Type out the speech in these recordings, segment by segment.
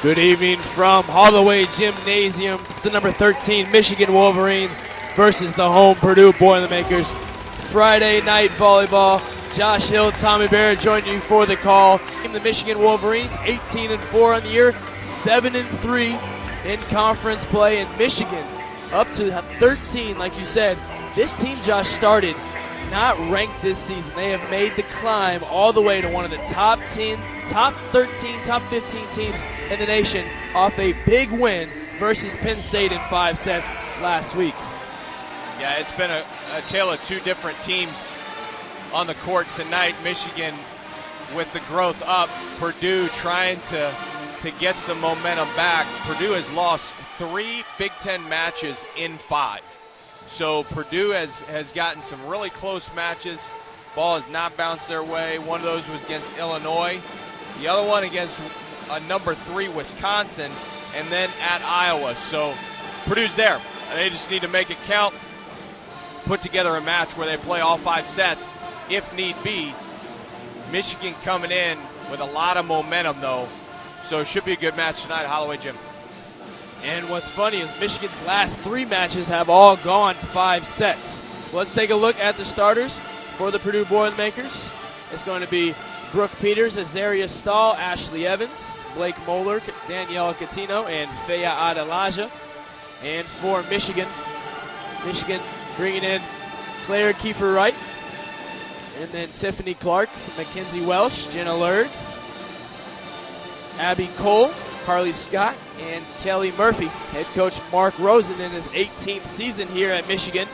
Good evening from Holloway Gymnasium. It's the number 13 Michigan Wolverines versus the home Purdue Boilermakers. Friday night volleyball. Josh Hill, Tommy Barrett joining you for the call. The Michigan Wolverines 18-4 on the year, 7-3 in conference play. And Michigan up to 13, like you said. This team, Josh, started not ranked this season. They have made the climb all the way to one of the top 10, top 13, top 15 teams in the nation off a big win versus Penn State in 5 sets last week. Yeah, it's been a tale of two different teams on the court tonight. Michigan with the growth up, Purdue trying to get some momentum back. Purdue has lost 3 Big Ten matches in 5. So Purdue has gotten some really close matches. Ball has not bounced their way. One of those was against Illinois. The other one against a number 3 Wisconsin, and then at Iowa. So Purdue's there. They just need to make it count, put together a match where they play all 5 sets if need be. Michigan coming in with a lot of momentum, though. So it should be a good match tonight at Holloway Gym. And what's funny is Michigan's last 3 matches have all gone 5 sets. So let's take a look at the starters for the Purdue Boilermakers. It's going to be Brooke Peters, Azaria Stahl, Ashley Evans, Blake Moeller, Danielle Cuttino, and Faye Adelaja. And for Michigan bringing in Claire Kiefer-Wright, and then Tiffany Clark, Mackenzie Welsh, Jenna Lurd, Abby Cole, Carly Scott, and Kelly Murphy. Head coach Mark Rosen in his 18th season here at Michigan.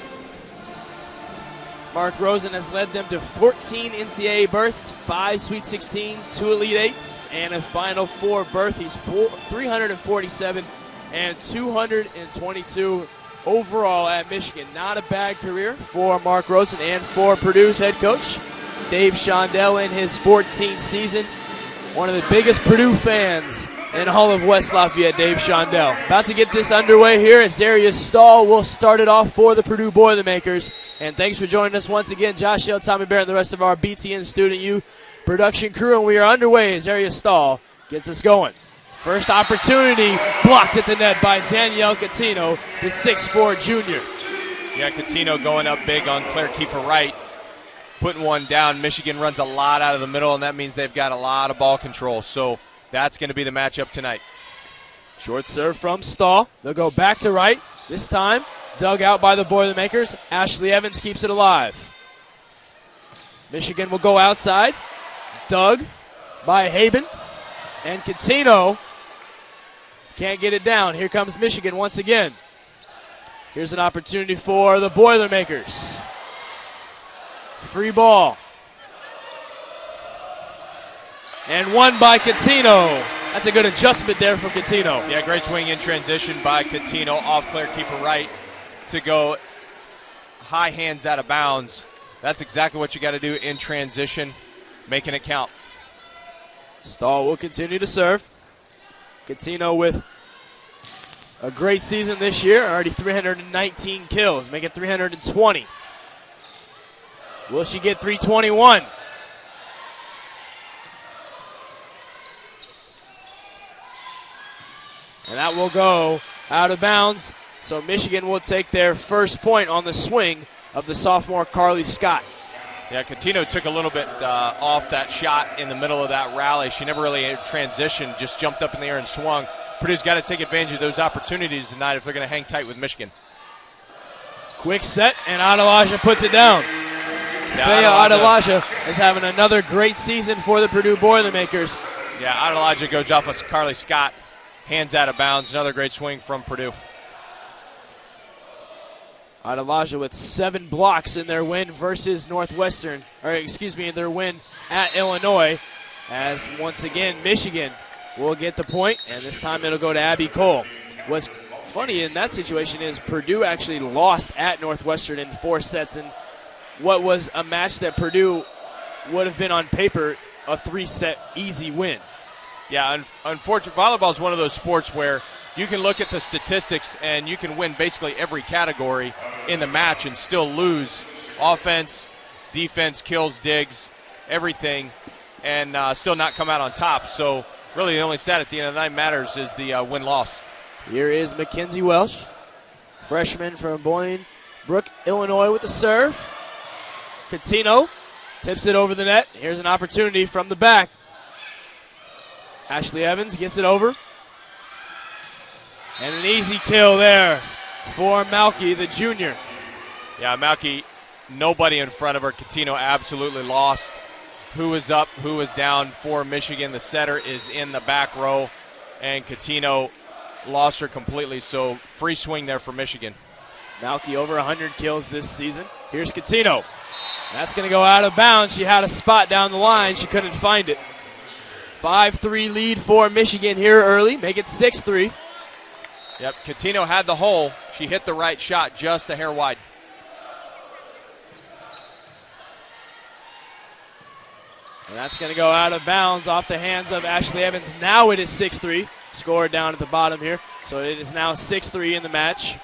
Mark Rosen has led them to 14 NCAA berths, 5 Sweet 16, 2 Elite Eights, and a Final Four berth. He's 347 and 222 overall at Michigan. Not a bad career for Mark Rosen and for Purdue's head coach. Dave Shondell in his 14th season. One of the biggest Purdue fans in all of West Lafayette, Dave Shondell. About to get this underway here. Azaria Stahl will start it off for the Purdue Boilermakers. And thanks for joining us once again, Josh Hill, Tommy Barrett, and the rest of our BTN Student U production crew. And we are underway. Azaria Stahl gets us going. First opportunity blocked at the net by Danielle Cuttino, the 6'4 junior. Yeah, Cuttino going up big on Claire Kiefer-Wright, putting one down. Michigan runs a lot out of the middle, and that means they've got a lot of ball control. So that's going to be the matchup tonight. Short serve from Stahl. They'll go back to right. This time, dug out by the Boilermakers. Ashley Evans keeps it alive. Michigan will go outside. Dug by Haben. And Cuttino can't get it down. Here comes Michigan once again. Here's an opportunity for the Boilermakers. Free ball. And one by Cuttino. That's a good adjustment there from Cuttino. Yeah, great swing in transition by Cuttino off Claire Kiefer-Wright to go high hands out of bounds. That's exactly what you got to do in transition, making it count. Stahl will continue to serve. Cuttino with a great season this year, already 319 kills, make it 320. Will she get 321? And that will go out of bounds. So Michigan will take their first point on the swing of the sophomore Carly Scott. Yeah, Cuttino took a little bit off that shot in the middle of that rally. She never really transitioned, just jumped up in the air and swung. Purdue's got to take advantage of those opportunities tonight if they're going to hang tight with Michigan. Quick set, and Adelaja puts it down. Faye Adelaja is having another great season for the Purdue Boilermakers. Yeah, Adelaja goes off of Carly Scott. Hands out of bounds. Another great swing from Purdue. Adelaja with 7 blocks in their win versus Northwestern, in their win at Illinois. As once again, Michigan will get the point, and this time it'll go to Abby Cole. What's funny in that situation is Purdue actually lost at Northwestern in 4 sets, and what was a match that Purdue would have been on paper a 3-set easy win. Yeah, unfortunately, volleyball is one of those sports where you can look at the statistics and you can win basically every category in the match and still lose offense, defense, kills, digs, everything, and still not come out on top. So really the only stat at the end of the night matters is the win-loss. Here is Mackenzie Welsh, freshman from Bolingbrook, Illinois, with the serve. Cuttino tips it over the net. Here's an opportunity from the back. Ashley Evans gets it over. And an easy kill there for Malky, the junior. Yeah, Malky, nobody in front of her. Cuttino absolutely lost. Who was up, who was down for Michigan. The setter is in the back row, and Cuttino lost her completely, so free swing there for Michigan. Malky over 100 kills this season. Here's Cuttino. That's going to go out of bounds. She had a spot down the line. She couldn't find it. 5-3 lead for Michigan here early. Make it 6-3. Yep, Cuttino had the hole. She hit the right shot just a hair wide. And that's going to go out of bounds off the hands of Ashley Evans. Now it is 6-3. Score down at the bottom here. So it is now 6-3 in the match.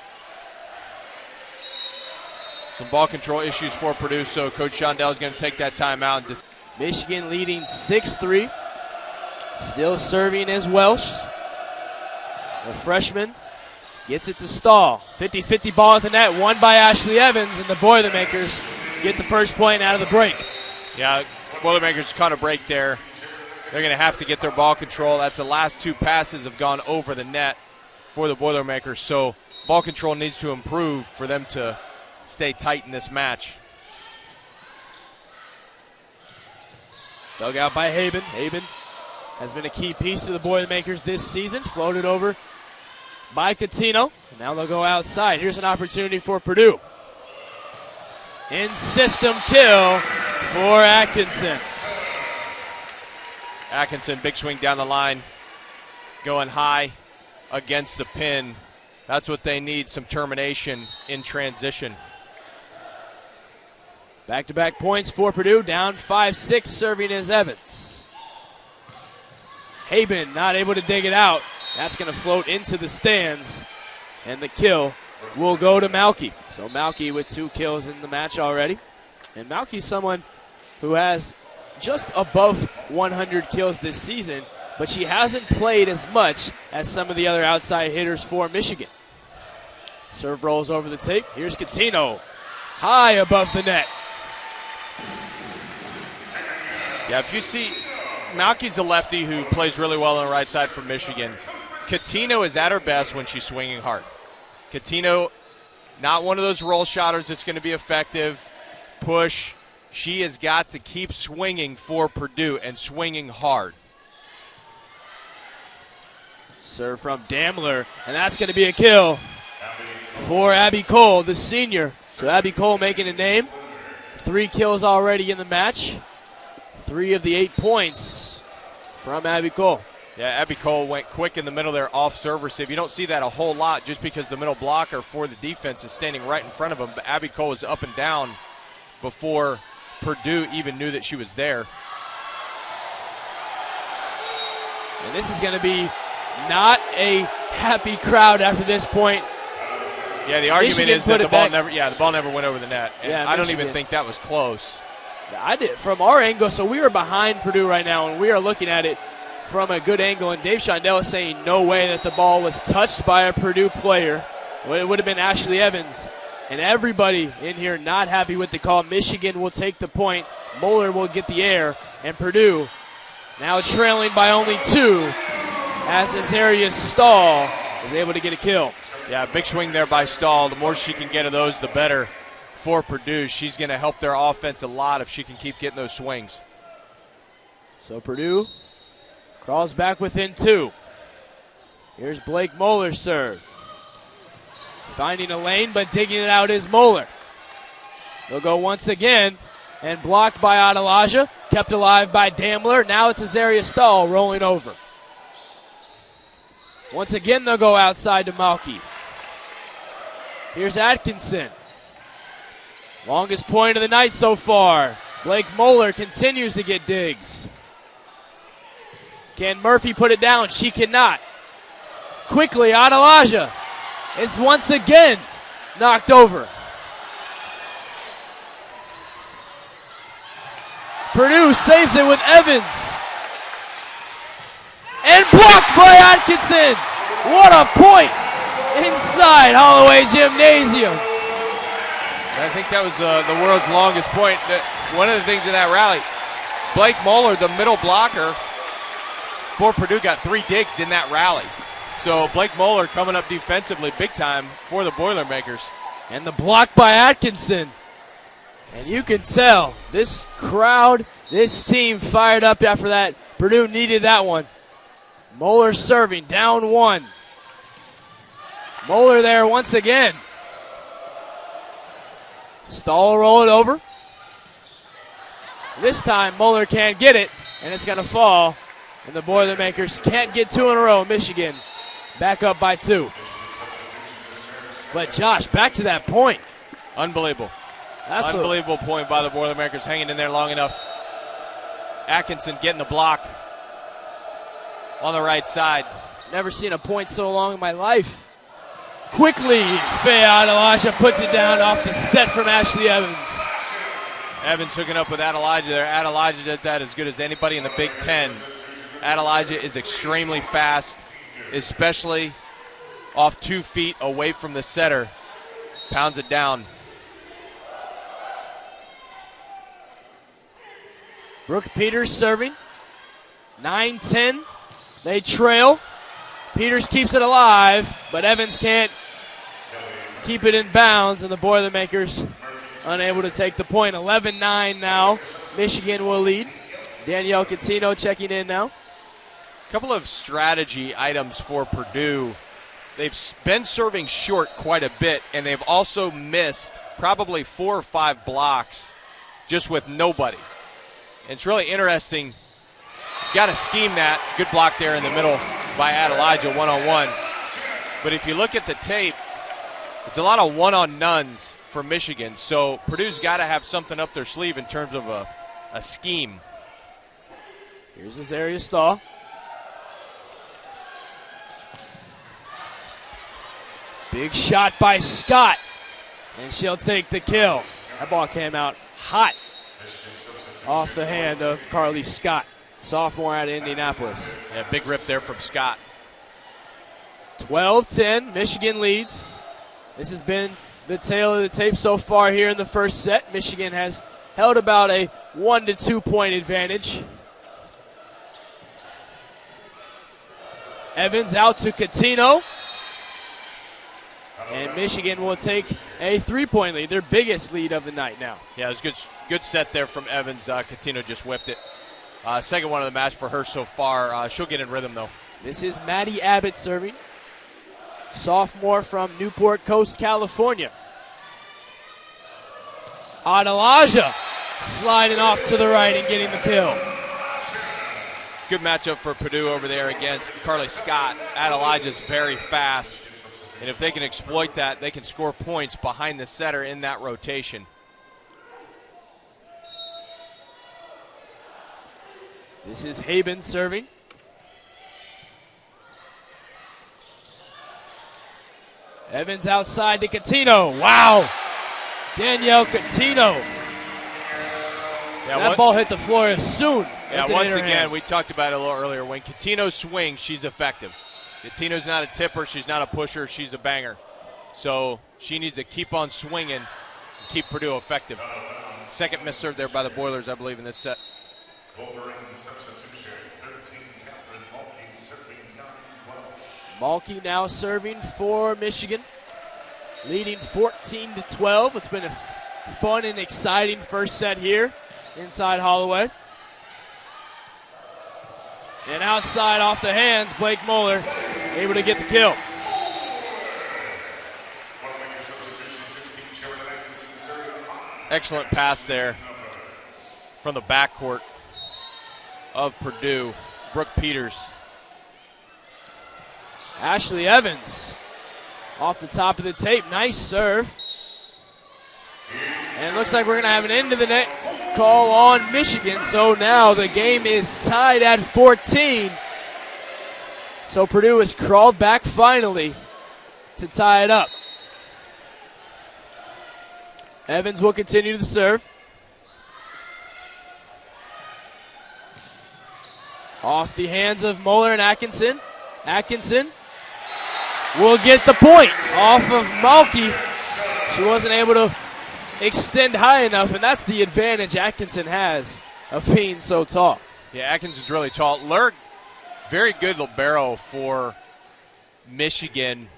Some ball control issues for Purdue, so Coach Shondell is going to take that timeout. Michigan leading 6-3. Still serving is Welsh. The freshman gets it to Stahl. 50-50 ball at the net, won by Ashley Evans, and the Boilermakers get the first point out of the break. Yeah, Boilermakers caught a break there. They're going to have to get their ball control. That's the last two passes have gone over the net for the Boilermakers, so ball control needs to improve for them to stay tight in this match. Dug out by Haben. Haben has been a key piece to the Boilermakers this season. Floated over by Cuttino. Now they'll go outside. Here's an opportunity for Purdue. In-system kill for Atkinson. Atkinson, big swing down the line, going high against the pin. That's what they need, some termination in transition. Back-to-back points for Purdue, down 5-6, serving as Evans. Haben not able to dig it out. That's going to float into the stands, and the kill will go to Malky. So Malky with 2 kills in the match already. And Malky's someone who has just above 100 kills this season, but she hasn't played as much as some of the other outside hitters for Michigan. Serve rolls over the tape. Here's Cuttino, high above the net. Yeah, if you see, Malky's a lefty who plays really well on the right side for Michigan. Cuttino is at her best when she's swinging hard. Cuttino, not one of those roll shotters that's going to be effective. Push. She has got to keep swinging for Purdue and swinging hard. Serve from Damler, and that's going to be a kill for Abby Cole, the senior. So Abby Cole making a name. 3 kills already in the match. 3 of the 8 points from Abby Cole. Yeah, Abby Cole went quick in the middle there off serve receive. You don't see that a whole lot just because the middle blocker for the defense is standing right in front of him. But Abby Cole was up and down before Purdue even knew that she was there. And this is going to be not a happy crowd after this point. Yeah, the argument is that the ball never went over the net. And yeah, I don't even think that was close. I did from our angle, so we are behind Purdue right now, and we are looking at it from a good angle. And Dave Shondell is saying no way that the ball was touched by a Purdue player. It would have been Ashley Evans. And everybody in here not happy with the call. Michigan will take the point. Moeller will get the air. And Purdue now trailing by only 2 as Azaria Stahl is able to get a kill. Yeah, big swing there by Stahl. The more she can get of those, the better for Purdue. She's going to help their offense a lot if she can keep getting those swings. So Purdue crawls back within 2. Here's Blake Moeller's serve. Finding a lane, but digging it out is Moeller. They'll go once again, and blocked by Adelaja, kept alive by Damler. Now it's Azaria Stahl rolling over. Once again, they'll go outside to Malky. Here's Atkinson. Longest point of the night so far. Blake Moeller continues to get digs. Can Murphy put it down? She cannot. Quickly, Adelaja is once again knocked over. Purdue saves it with Evans. and blocked by Atkinson. What a point inside Holloway Gymnasium. I think that was the world's longest point. One of the things in that rally, Blake Moeller, the middle blocker for Purdue, got 3 digs in that rally. So Blake Moeller coming up defensively big time for the Boilermakers. And the block by Atkinson. And you can tell this crowd, this team fired up after that. Purdue needed that one. Moeller serving, down 1. Moeller there once again. Stahl roll it over. This time Moeller can't get it, and it's going to fall. And the Boilermakers can't get 2 in a row. Michigan back up by 2. But Josh, back to that point. Unbelievable. Unbelievable point by the Boilermakers, hanging in there long enough. Atkinson getting the block on the right side. Never seen a point so long in my life. Quickly, Faye Adelaja puts it down off the set from Ashley Evans. Evans hooking up with Adelaja there. Adelaja does that as good as anybody in the Big Ten. Adelaja is extremely fast, especially off 2 feet away from the setter. Pounds it down. Brooke Peters serving. 9-10. They trail. Peters keeps it alive, but Evans can't keep it in bounds, and the Boilermakers unable to take the point. 11-9 now. Michigan will lead. Danielle Cuttino checking in now. A couple of strategy items for Purdue. They've been serving short quite a bit, and they've also missed probably 4 or 5 blocks just with nobody. And it's really interesting. Got to scheme that. Good block there in the middle by Adelaja, one-on-one. But if you look at the tape, it's a lot of one-on-nones for Michigan. So Purdue's got to have something up their sleeve in terms of a scheme. Here's Azaria Stahl. Big shot by Scott, and she'll take the kill. That ball came out hot off the hand of Carly Scott, sophomore out of Indianapolis. Yeah, big rip there from Scott. 12-10, Michigan leads. This has been the tale of the tape so far here in the first set. Michigan has held about a 1 to 2 point advantage. Evans out to Cuttino. And Michigan will take a 3-point lead, their biggest lead of the night now. Yeah, it was good set there from Evans. Cuttino just whipped it. Second one of the match for her so far. She'll get in rhythm, though. This is Maddie Abbott serving. Sophomore from Newport Coast, California. Adelaja sliding off to the right and getting the kill. Good matchup for Purdue over there against Carly Scott. Adelaja's very fast. And if they can exploit that, they can score points behind the setter in that rotation. This is Haben serving. Evans outside to Cuttino. Wow. Danielle Cuttino. Yeah, that ball hit the floor as soon. Yeah, once again, we talked about it a little earlier. When Cuttino swings, she's effective. Cuttino's not a tipper. She's not a pusher. She's a banger. So she needs to keep on swinging and keep Purdue effective. Second missed serve there by the Boilers, I believe, in this set. Malky now serving for Michigan, leading 14-12. It's been a fun and exciting first set here inside Holloway. And outside off the hands, Blake Moeller able to get the kill. Excellent pass there from the backcourt of Purdue. Brooke Peters. Ashley Evans off the top of the tape. Nice serve. And it looks like we're going to have an end of the net call on Michigan. So now the game is tied at 14. So Purdue has crawled back finally to tie it up. Evans will continue to serve. Off the hands of Moeller and Atkinson. Atkinson will get the point off of Malky. She wasn't able to extend high enough, and that's the advantage Atkinson has of being so tall. Yeah, Atkinson's really tall. Lurg, very good libero for Michigan.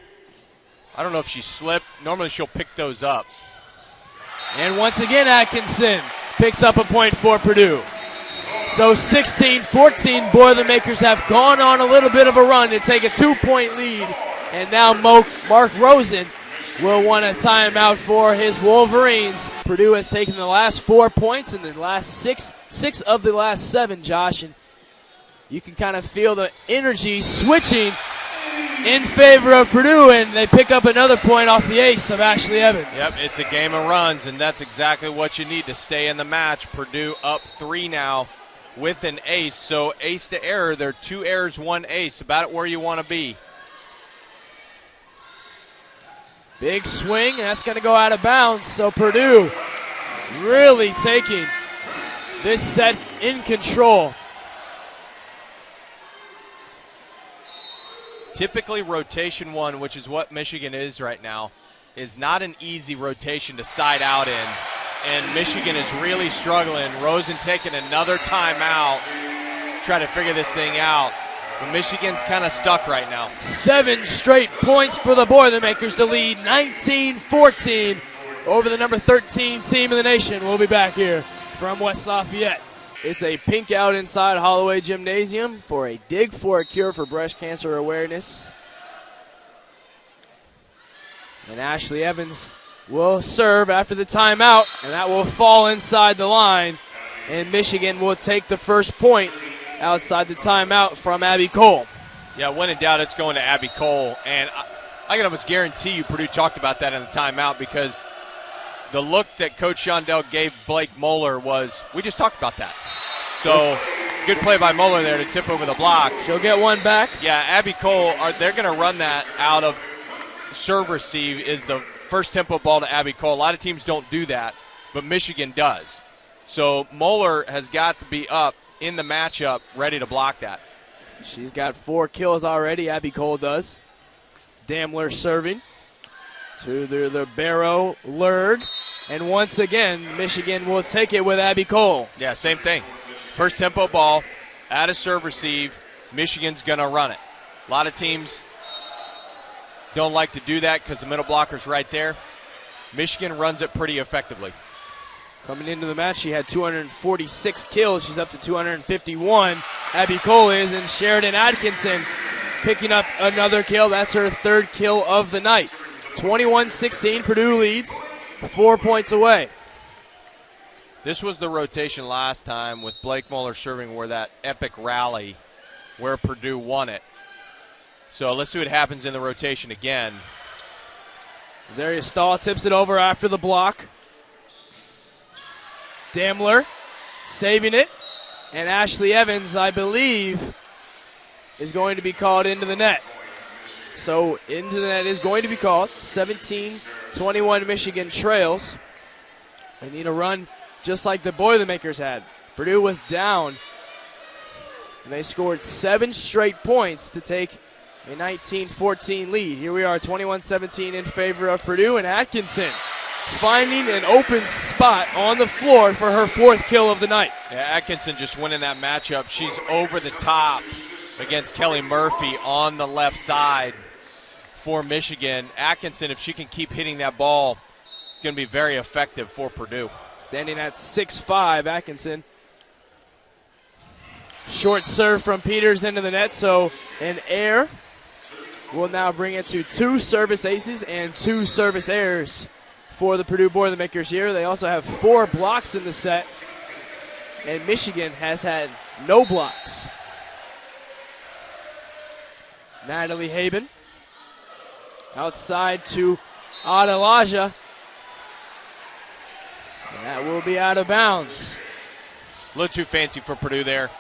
I don't know if she slipped. Normally she'll pick those up. And once again, Atkinson picks up a point for Purdue. So 16-14, Boilermakers have gone on a little bit of a run to take a 2-point lead. And now Mark Rosen will want a timeout for his Wolverines. Purdue has taken the last 4 points in the last six of the last 7, Josh. And you can kind of feel the energy switching in favor of Purdue, and they pick up another point off the ace of Ashley Evans. Yep, it's a game of runs, and that's exactly what you need to stay in the match. Purdue up 3 now with an ace. So ace to error, they're 2 errors, 1 ace, about where you want to be. Big swing, and that's going to go out of bounds. So Purdue really taking this set in control. Typically rotation 1, which is what Michigan is right now, is not an easy rotation to side out in. And Michigan is really struggling. Rosen taking another timeout, trying to figure this thing out. But Michigan's kind of stuck right now. 7 straight points for the Boilermakers to lead 19-14 over the number 13 team in the nation. We'll be back here from West Lafayette. It's a pink out inside Holloway Gymnasium for a dig for a cure for breast cancer awareness. And Ashley Evans will serve after the timeout, and that will fall inside the line. And Michigan will take the first point outside the timeout from Abby Cole. Yeah, when in doubt, it's going to Abby Cole. And I can almost guarantee you Purdue talked about that in the timeout, because the look that Coach Shondell gave Blake Moeller was, we just talked about that. So good play by Moeller there to tip over the block. She'll get one back. Yeah, Abby Cole, they're going to run that out of serve receive is the first tempo ball to Abby Cole. A lot of teams don't do that, but Michigan does. So Moeller has got to be up in the matchup, ready to block that. She's got 4 kills already, Abby Cole does. Damler serving to the Barrow Lurg. And once again, Michigan will take it with Abby Cole. Yeah, same thing. First tempo ball, out of serve receive, Michigan's going to run it. A lot of teams don't like to do that because the middle blocker's right there. Michigan runs it pretty effectively. Coming into the match, she had 246 kills. She's up to 251. Abby Cole is, and Sherridan Atkinson picking up another kill. That's her 3rd kill of the night. 21-16, Purdue leads, 4 points away. This was the rotation last time with Blake Moeller serving, where that epic rally where Purdue won it. So let's see what happens in the rotation again. Zaria Stahl tips it over after the block. Damler saving it. And Ashley Evans, I believe, is going to be called into the net. So into the net is going to be called. 17-21 Michigan trails. They need a run just like the Boilermakers had. Purdue was down, and they scored 7 straight points to take a 19-14 lead. Here we are, 21-17 in favor of Purdue, and Atkinson finding an open spot on the floor for her 4th kill of the night. Yeah, Atkinson just winning that matchup. She's over the top against Kelly Murphy on the left side for Michigan. Atkinson, if she can keep hitting that ball, going to be very effective for Purdue. Standing at 6'5", Atkinson. Short serve from Peters into the net, so an error will now bring it to 2 service aces and 2 service errors for the Purdue Boilermakers here. They also have 4 blocks in the set, and Michigan has had no blocks. Natalie Haben outside to Adelaja. And that will be out of bounds. A little too fancy for Purdue there.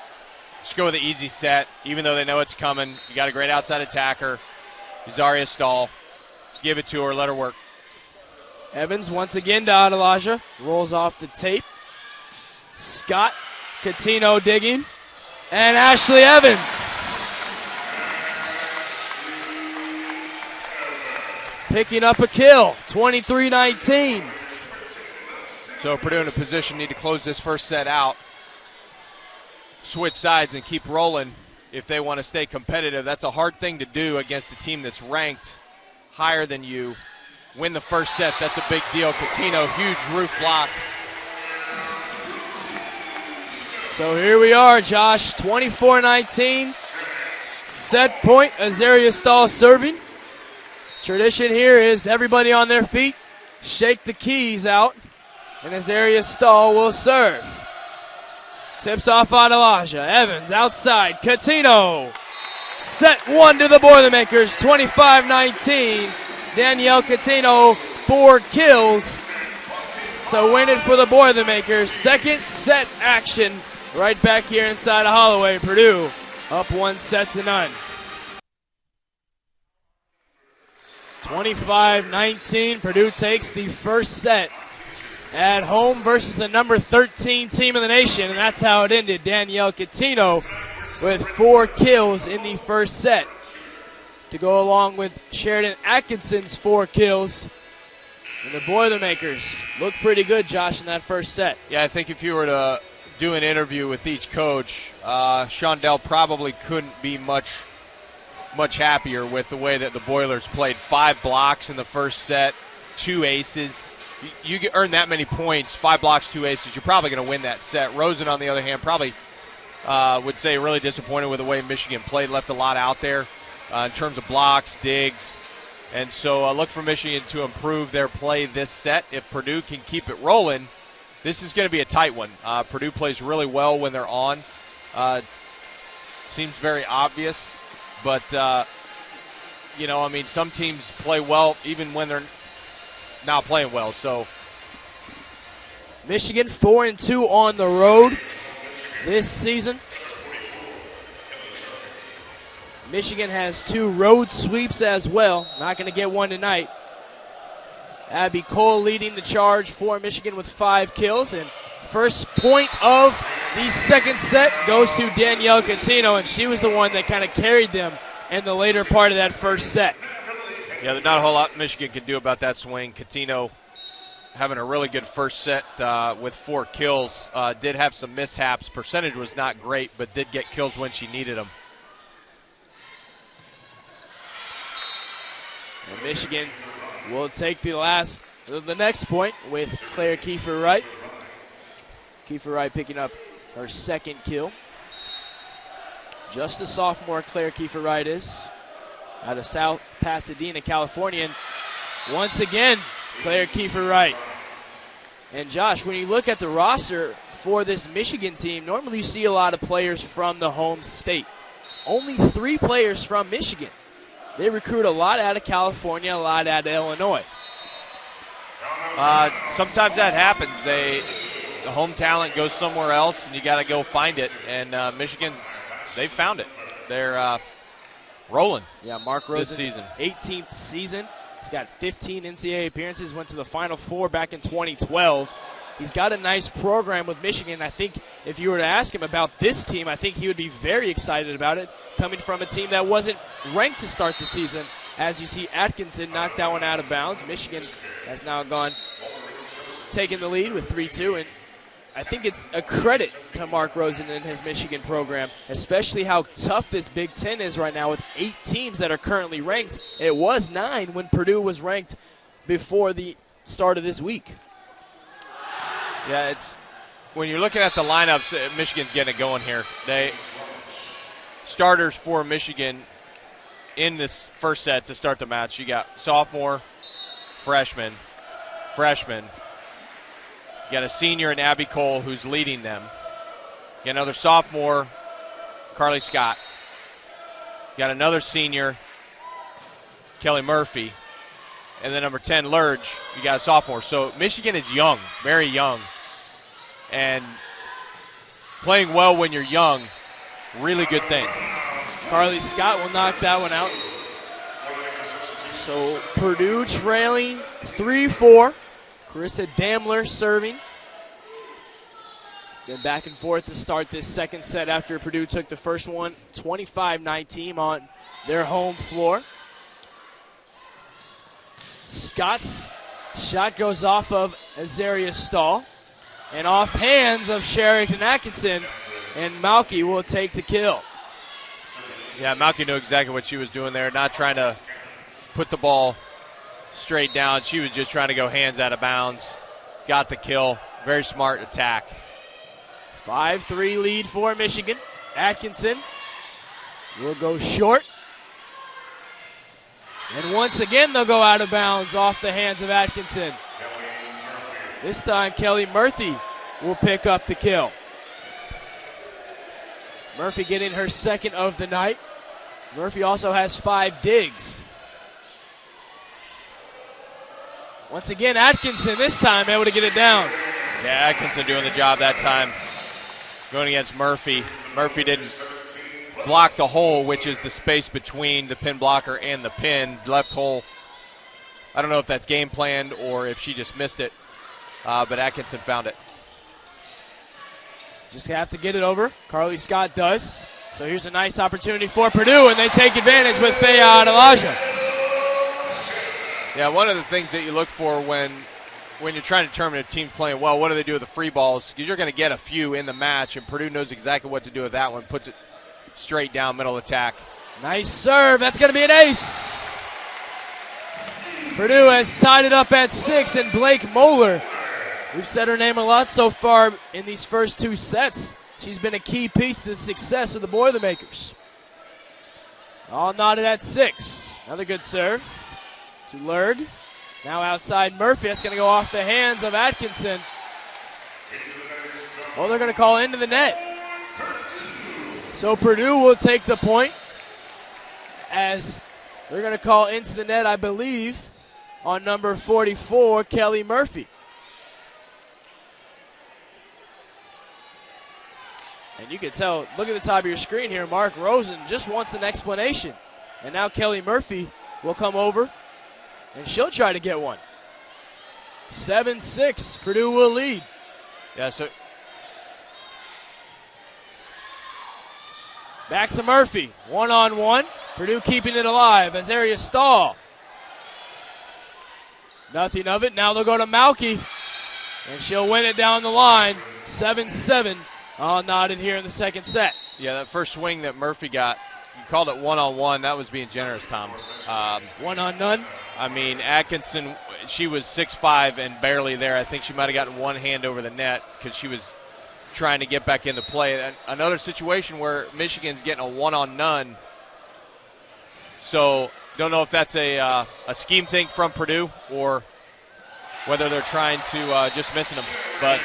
Just go with the easy set, even though they know it's coming. You got a great outside attacker, Zaria Stahl. Just give it to her, let her work. Evans once again to Adelaja. Rolls off the tape. Scott Cuttino digging. and Ashley Evans. Picking up a kill, 23-19. So Purdue in a position need to close this first set out, switch sides and keep rolling if they want to stay competitive. That's a hard thing to do against a team that's ranked higher than you. Win the first set, that's a big deal. Cuttino, huge roof block. So here we are, Josh, 24-19. Set point, Azaria Stahl serving. Tradition here is everybody on their feet, shake the keys out, and Azaria Stahl will serve. Tips off Adelaja. Evans outside. Cuttino. Set one to the Boilermakers, 25-19. Danielle Cuttino, 4 kills to win it for the Boilermakers. Second set action right back here inside of Holloway. Purdue up 1-0. 25-19. Purdue takes the first set at home versus the number 13 team in the nation, and that's how it ended. Danielle Cuttino with 4 kills in the first set to go along with Sherridan Atkinson's 4 kills. And the Boilermakers look pretty good, Josh, in that first set. Yeah, I think if you were to do an interview with each coach, Shondell probably couldn't be much happier with the way that the Boilers played. 5 blocks in the first set, 2 aces. You earn that many points, 5 blocks, 2 aces, you're probably going to win that set. Rosen, on the other hand, probably would say really disappointed with the way Michigan played, left a lot out there in terms of blocks, digs. And so look for Michigan to improve their play this set. If Purdue can keep it rolling, this is going to be a tight one. Purdue plays really well when they're on. Seems very obvious. But, some teams play well even when they're not playing well. So Michigan 4-2 on the road this season. Michigan has 2 road sweeps as well. Not going to get one tonight. Abby Cole leading the charge for Michigan with 5 kills. And first point of the second set goes to Danielle Cuttino, and she was the one that kind of carried them in the later part of that first set. Yeah, there's not a whole lot Michigan can do about that swing. Cuttino having a really good first set with 4 kills. Did have some mishaps. Percentage was not great, but did get kills when she needed them. And Michigan will take the next point with Claire Kiefer-Wright. Kiefer-Wright picking up her 2nd kill. Just a sophomore, Claire Kiefer-Wright is, out of South Pasadena, California. And once again, Claire Kiefer-Wright. And Josh, when you look at the roster for this Michigan team, normally you see a lot of players from the home state. Only 3 players from Michigan. They recruit a lot out of California, a lot out of Illinois. Sometimes that happens. The home talent goes somewhere else, and you got to go find it. And they've found it. They're rolling. Yeah, Mark Rosen, this season. 18th season. He's got 15 NCAA appearances, went to the Final Four back in 2012. He's got a nice program with Michigan. I think if you were to ask him about this team, I think he would be very excited about it, coming from a team that wasn't ranked to start the season. As you see, Atkinson knocked that one out of bounds. Michigan has now taken the lead with 3-2, and I think it's a credit to Mark Rosen and his Michigan program, especially how tough this Big Ten is right now with 8 teams that are currently ranked. It was 9 when Purdue was ranked before the start of this week. Yeah, it's when you're looking at the lineups, Michigan's getting it going here. Starters for Michigan in this first set to start the match. You got sophomore, freshman. You got a senior in Abby Cole who's leading them. You got another sophomore, Carly Scott. You got another senior, Kelly Murphy. And then number 10, Lurge, you got a sophomore. So Michigan is young, very young. And playing well when you're young, really good thing. Carly Scott will knock that one out. So Purdue trailing 3-4. Carissa Damler serving. Been back and forth to start this second set after Purdue took the first one 25-19 on their home floor. Scott's shot goes off of Azaria Stahl and off hands of Sherridan Atkinson, and Malky will take the kill. Yeah, Malky knew exactly what she was doing there, not trying to put the ball straight down. She was just trying to go hands out of bounds. Got the kill. Very smart attack. 5-3 lead for Michigan. Atkinson will go short. And once again, they'll go out of bounds off the hands of Atkinson. This time, Kelly Murphy will pick up the kill. Murphy getting her second of the night. Murphy also has 5 digs. Once again, Atkinson this time able to get it down. Yeah, Atkinson doing the job that time. Going against Murphy. Murphy didn't block the hole, which is the space between the pin blocker and the pin. Left hole. I don't know if that's game planned or if she just missed it, but Atkinson found it. Just have to get it over. Carly Scott does. So here's a nice opportunity for Purdue, and they take advantage with Faye Adelaja. Yeah, one of the things that you look for when you're trying to determine if a team's playing well, what do they do with the free balls? Because you're going to get a few in the match, and Purdue knows exactly what to do with that one. Puts it straight down, middle attack. Nice serve. That's going to be an ace. Purdue has tied it up at 6, and Blake Moeller, we've said her name a lot so far in these first 2 sets. She's been a key piece to the success of the Boilermakers. All knotted at 6. Another good serve to Lerg. Now outside Murphy. That's going to go off the hands of Atkinson. Oh, they're going to call into the net. So Purdue will take the point as they're going to call into the net, I believe, on number 44, Kelly Murphy. And you can tell, look at the top of your screen here, Mark Rosen just wants an explanation. And now Kelly Murphy will come over, and she'll try to get one. 7-6, Purdue will lead. Yeah, so back to Murphy, one-on-one. Purdue keeping it alive. Azaria Stahl. Nothing of it. Now they'll go to Malky, and she'll win it down the line. 7-7. All knotted here in the second set. Yeah, that first swing that Murphy got, you called it one-on-one. That was being generous, Tom. One on none. I mean, Atkinson, she was 6'5" and barely there. I think she might have gotten one hand over the net because she was trying to get back into play. And another situation where Michigan's getting a one-on-none. So don't know if that's a scheme thing from Purdue or whether they're trying to just missing them. But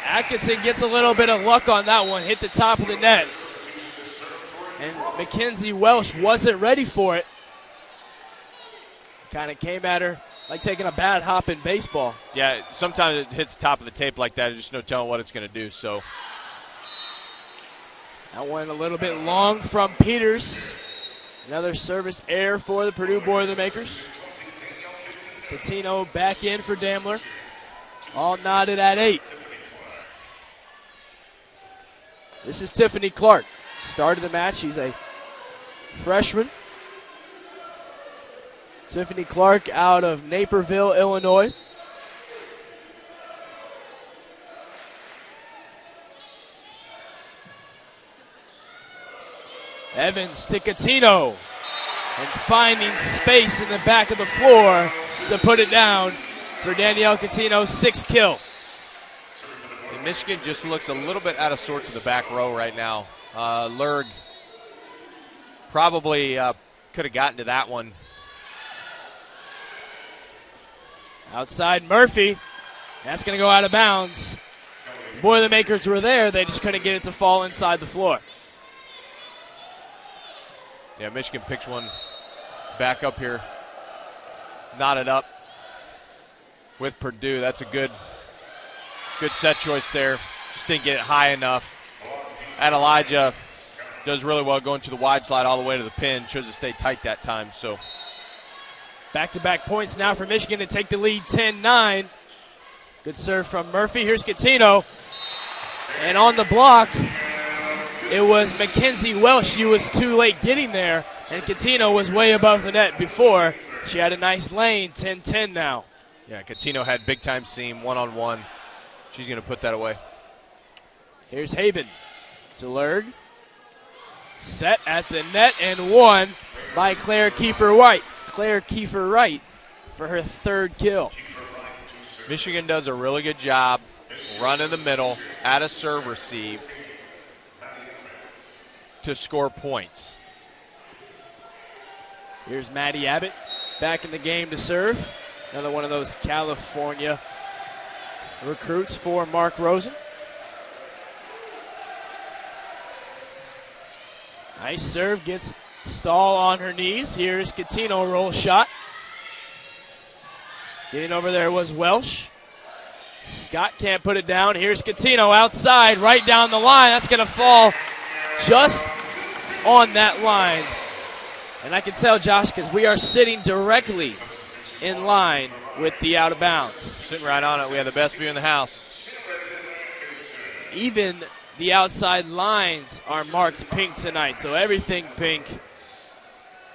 Atkinson gets a little bit of luck on that one. Hit the top of the net. And Mackenzie Welsh wasn't ready for it. Kind of came at her like taking a bad hop in baseball. Yeah, sometimes it hits the top of the tape like that. There's just no telling what it's going to do. So that one a little bit long from Peters. Another service error for the Purdue Boilermakers. Cuttino back in for Daimler. All knotted at 8. This is Tiffany Clark. Started the match. She's a freshman. Tiffany Clark out of Naperville, Illinois. Evans to Cuttino. And finding space in the back of the floor to put it down for Danielle Cuttino's 6th kill. And Michigan just looks a little bit out of sorts in the back row right now. Lerg probably could have gotten to that one. Outside Murphy. That's going to go out of bounds. The Boilermakers were there. They just couldn't get it to fall inside the floor. Yeah, Michigan picks one back up here. Knotted up with Purdue. That's a good set choice there. Just didn't get it high enough. Adelaja does really well going to the wide slide all the way to the pin. Chose to stay tight that time. So back-to-back points now for Michigan to take the lead 10-9. Good serve from Murphy. Here's Cuttino. And on the block, it was Mackenzie Welsh. She was too late getting there, and Cuttino was way above the net before. She had a nice lane, 10-10 now. Yeah, Cuttino had big-time seam, one-on-one. She's going to put that away. Here's Haben to Lerg. Set at the net and won by Claire Kiefer-Wright. Claire Kiefer-Wright for her third kill. Michigan does a really good job running the middle at a serve receive to score points. Here's Maddie Abbott back in the game to serve. Another one of those California recruits for Mark Rosen. Nice serve, gets Stahl on her knees. Here's Cuttino, roll shot. Getting over there was Welsh. Scott can't put it down. Here's Cuttino outside, right down the line. That's going to fall just on that line. And I can tell, Josh, because we are sitting directly in line with the out of bounds. Sitting right on it. We have the best view in the house. Even the outside lines are marked pink tonight, so everything pink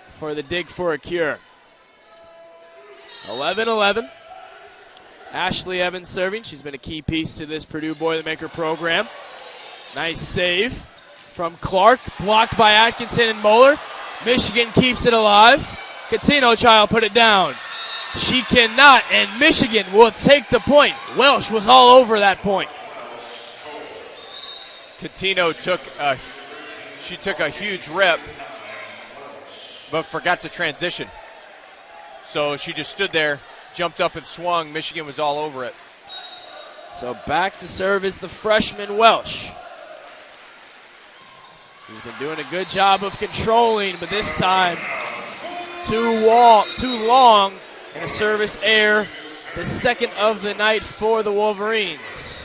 for the dig for a cure. 11-11. Ashley Evans serving. She's been a key piece to this Purdue Boilermaker program. Nice save from Clark, blocked by Atkinson and Moeller. Michigan keeps it alive. Cuttino trying to put it down. She cannot, and Michigan will take the point. Welsh was all over that point. Cuttino took a huge rip, but forgot to transition. So she just stood there, jumped up and swung. Michigan was all over it. So back to serve is the freshman Welsh. He's been doing a good job of controlling, but this time too long, and a service error, the second of the night for the Wolverines.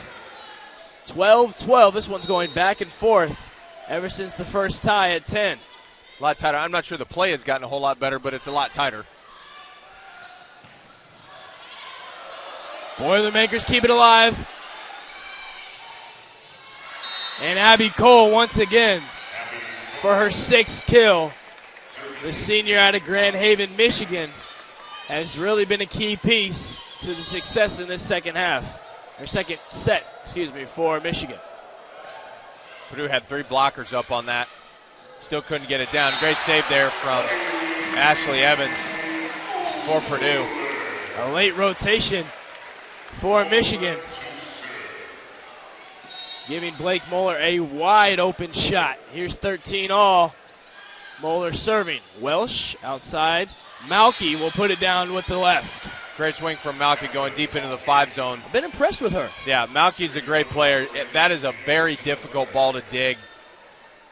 12-12. This one's going back and forth ever since the first tie at 10. A lot tighter. I'm not sure the play has gotten a whole lot better, but it's a lot tighter. Boilermakers keep it alive. And Abby Cole once again for her sixth kill. The senior out of Grand Haven, Michigan, has really been a key piece to the success in this second half. Or second set, for Michigan. Purdue had 3 blockers up on that. Still couldn't get it down. Great save there from Ashley Evans for Purdue. A late rotation for Michigan, giving Blake Moeller a wide open shot. Here's 13 all. Moeller serving. Welsh outside. Malky will put it down with the left. Great swing from Malky going deep into the 5 zone. I've been impressed with her. Yeah, Malky's a great player. That is a very difficult ball to dig.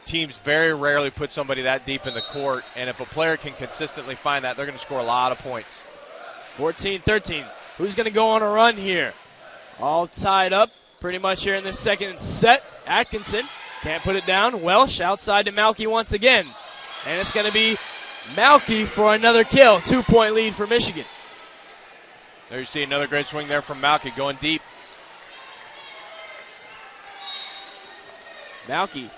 Teams very rarely put somebody that deep in the court, and if a player can consistently find that, they're going to score a lot of points. 14-13. Who's going to go on a run here? All tied up pretty much here in the second set. Atkinson can't put it down. Welsh outside to Malky once again. And it's going to be Malky for another kill. 2-point lead for Michigan. There you see another great swing there from Malky going deep. Malky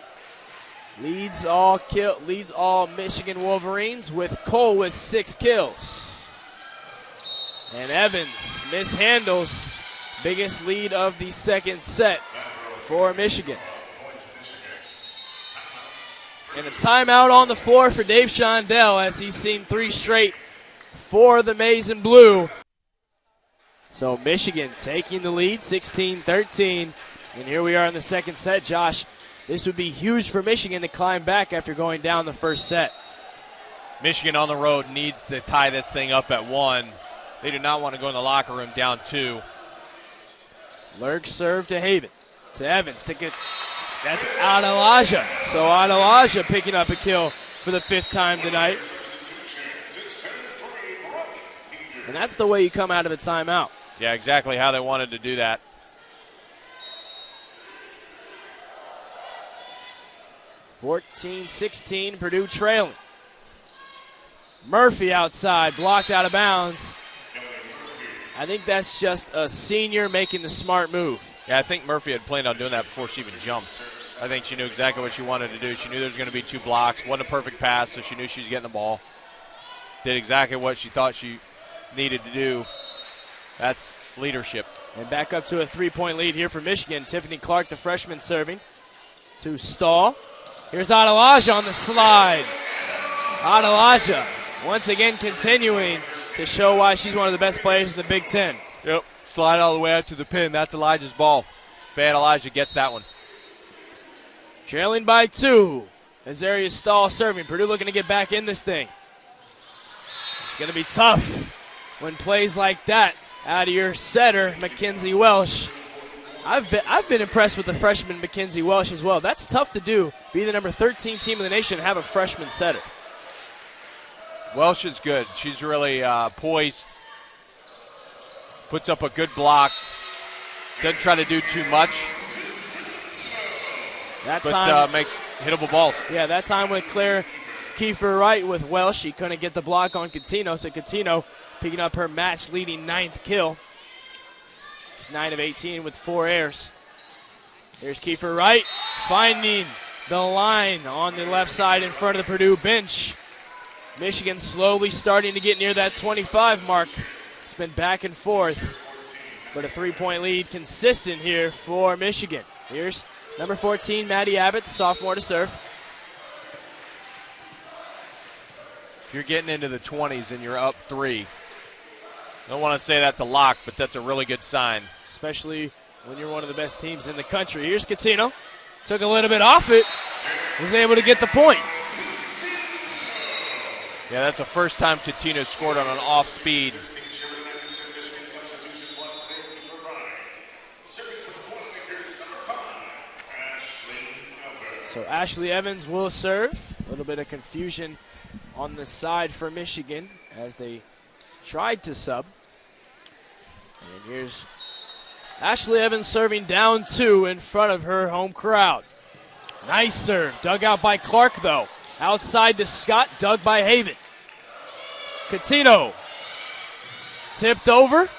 leads all Michigan Wolverines with Cole with 6 kills. And Evans mishandles biggest lead of the second set for Michigan. And a timeout on the floor for Dave Shondell as he's seen 3 straight for the Maize and Blue. So Michigan taking the lead, 16-13. And here we are in the second set. Josh, this would be huge for Michigan to climb back after going down the first set. Michigan on the road needs to tie this thing up at 1. They do not want to go in the locker room down 2. Lerg serve to Haben. To Evans. That's Adelaja. So Adelaja picking up a kill for the 5th time tonight. And that's the way you come out of a timeout. Yeah, exactly how they wanted to do that. (14-16), Purdue trailing. Murphy outside, blocked out of bounds. I think that's just a senior making the smart move. Yeah, I think Murphy had planned on doing that before she even jumped. I think she knew exactly what she wanted to do. She knew there was going to be 2 blocks. Wasn't a perfect pass, so she knew she was getting the ball. Did exactly what she thought she needed to do. That's leadership. And back up to a 3-point lead here for Michigan. Tiffany Clark, the freshman, serving to Stahl. Here's Adelaja on the slide. Adelaja once again continuing to show why she's one of the best players in the Big Ten. Yep, slide all the way out to the pin. That's Elijah's ball. Faye Adelaja gets that one. Trailing by 2. Azaria Stahl serving. Purdue looking to get back in this thing. It's going to be tough when plays like that out of your setter, Mackenzie Welsh. I've been impressed with the freshman Mackenzie Welsh as well. That's tough to do, be the number 13 team in the nation and have a freshman setter. Welsh is good. She's really poised, puts up a good block, doesn't try to do too much, but makes hittable balls. Yeah, that time with Claire Kiefer Wright with Welsh, she couldn't get the block on Cuttino, so Cuttino picking up her match-leading 9th kill. It's 9 of 18 with 4 airs. Here's Kiefer Wright finding the line on the left side in front of the Purdue bench. Michigan slowly starting to get near that 25 mark. It's been back and forth, but a 3-point lead consistent here for Michigan. Here's number 14, Maddie Abbott, the sophomore to serve. If you're getting into the 20s and you're up 3, I don't want to say that's a lock, but that's a really good sign. Especially when you're one of the best teams in the country. Here's Cuttino. Took a little bit off it. Was able to get the point. Yeah, that's the first time Cuttino scored on an off speed. So Ashley Evans will serve. A little bit of confusion on the side for Michigan as they tried to sub. And here's Ashley Evans serving down 2 in front of her home crowd. Nice serve. Dug out by Clark, though. Outside to Scott, dug by Haven. Cuttino tipped over.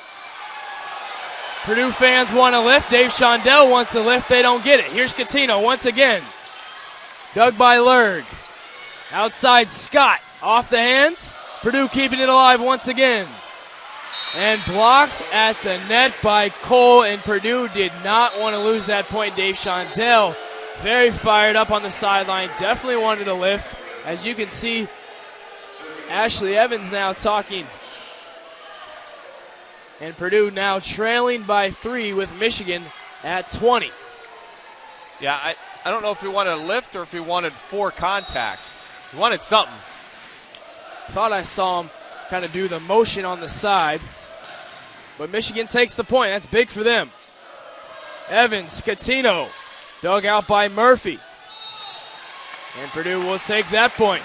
Purdue fans want a lift. Dave Shondell wants a lift. They don't get it. Here's Cuttino once again. Dug by Lerg. Outside Scott. Off the hands. Purdue keeping it alive once again. And blocked at the net by Cole, and Purdue did not want to lose that point. Dave Shondell very fired up on the sideline. Definitely wanted to lift. As you can see, Ashley Evans now talking. And Purdue now trailing by 3 with Michigan at 20. Yeah, I don't know if he wanted a lift or if he wanted 4 contacts. He wanted something. Thought I saw him kind of do the motion on the side. But Michigan takes the point. That's big for them. Evans, Cuttino, dug out by Murphy. And Purdue will take that point.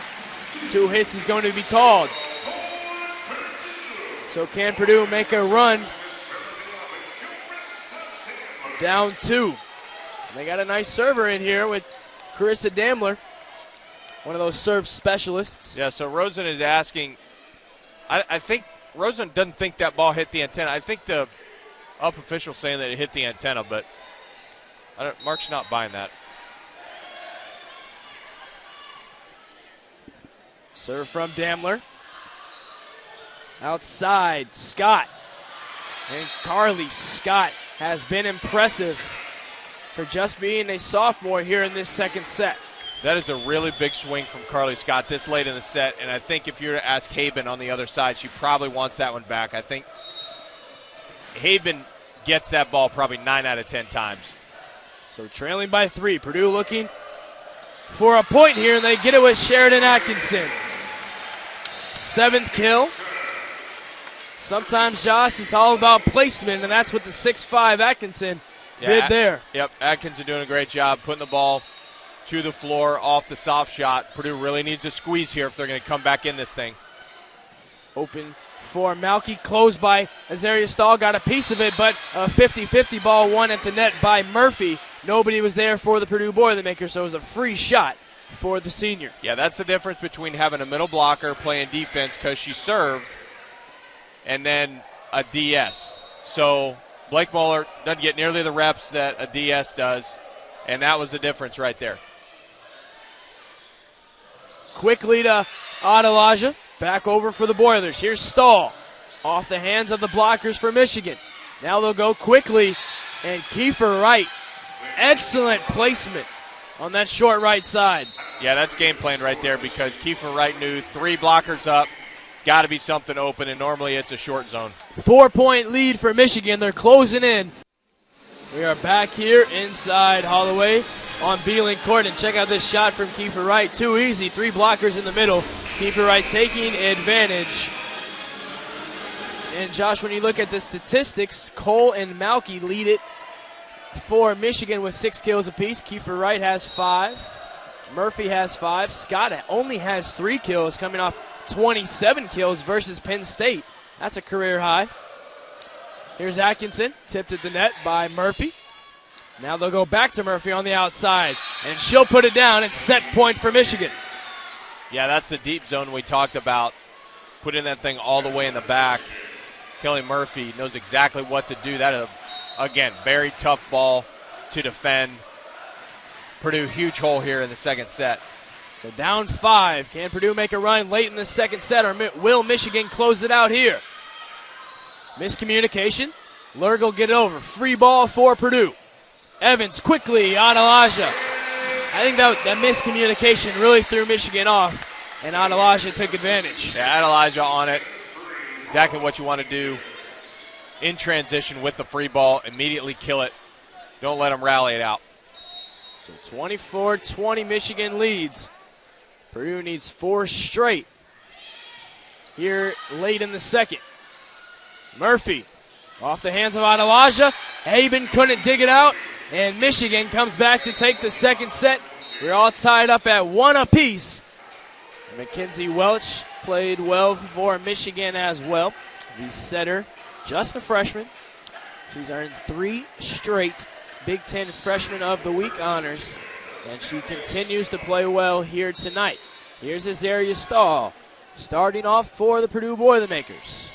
2 hits is going to be called. So can Purdue make a run? Down 2. They got a nice server in here with Carissa Damler, one of those serve specialists. Yeah, so Rosen is asking, I think Rosen doesn't think that ball hit the antenna. I think the up official saying that it hit the antenna, but Mark's not buying that. Serve from Damler. Outside, Scott. And Carly Scott has been impressive for just being a sophomore here in this second set. That is a really big swing from Carly Scott this late in the set, and I think if you were to ask Haben on the other side, she probably wants that one back. I think Haben gets that ball probably 9 out of 10 times. So trailing by 3, Purdue looking for a point here, and they get it with Sherridan Atkinson. 7th kill. Sometimes, Josh, it's all about placement, and that's what the 6'5 Atkinson did there. Yep, Atkinson doing a great job putting the ball to the floor off the soft shot. Purdue really needs a squeeze here if they're going to come back in this thing. Open for Malky, closed by Azaria Stahl, got a piece of it, but a 50-50 ball won at the net by Murphy. Nobody was there for the Purdue Boilermaker, so it was a free shot for the senior. Yeah, that's the difference between having a middle blocker playing defense because she served and then a DS. So Blake Muller doesn't get nearly the reps that a DS does, and that was the difference right there. Quickly to Adelaja. Back over for the Boilers. Here's Stahl. Off the hands of the blockers for Michigan. Now they'll go quickly, and Kiefer Wright. Excellent placement on that short right side. Yeah, that's game plan right there because Kiefer Wright knew 3 blockers up. It's got to be something open, and normally it's a short zone. 4-point lead for Michigan. They're closing in. We are back here inside Holloway on Beeling Court, and check out this shot from Kiefer Wright. Too easy. 3 blockers in the middle. Kiefer Wright taking advantage. And Josh, when you look at the statistics, Cole and Malky lead it for Michigan with 6 kills apiece. Kiefer Wright has 5. Murphy has 5. Scott only has 3 kills, coming off 27 kills versus Penn State. That's a career high. Here's Atkinson, tipped at the net by Murphy. Now they'll go back to Murphy on the outside, and she'll put it down. It's set point for Michigan. Yeah, that's the deep zone we talked about, putting that thing all the way in the back. Kelly Murphy knows exactly what to do. That is, again, very tough ball to defend. Purdue, huge hole here in the second set. So down 5. Can Purdue make a run late in the second set, or will Michigan close it out here? Miscommunication. Lurg will get it over. Free ball for Purdue. Evans quickly, Adelaja. I think that miscommunication really threw Michigan off, and Adelaja took advantage. Yeah, Adelaja on it. Exactly what you want to do in transition with the free ball. Immediately kill it. Don't let them rally it out. So 24-20 Michigan leads. Purdue needs 4 straight here late in the second. Murphy off the hands of Adelaja. Haben couldn't dig it out, and Michigan comes back to take the second set. We're all tied up at 1 apiece. Mackenzie Welch played well for Michigan as well. The setter, just a freshman. She's earned 3 straight Big Ten Freshman of the Week honors, and she continues to play well here tonight. Here's Azaria Stahl, starting off for the Purdue Boilermakers.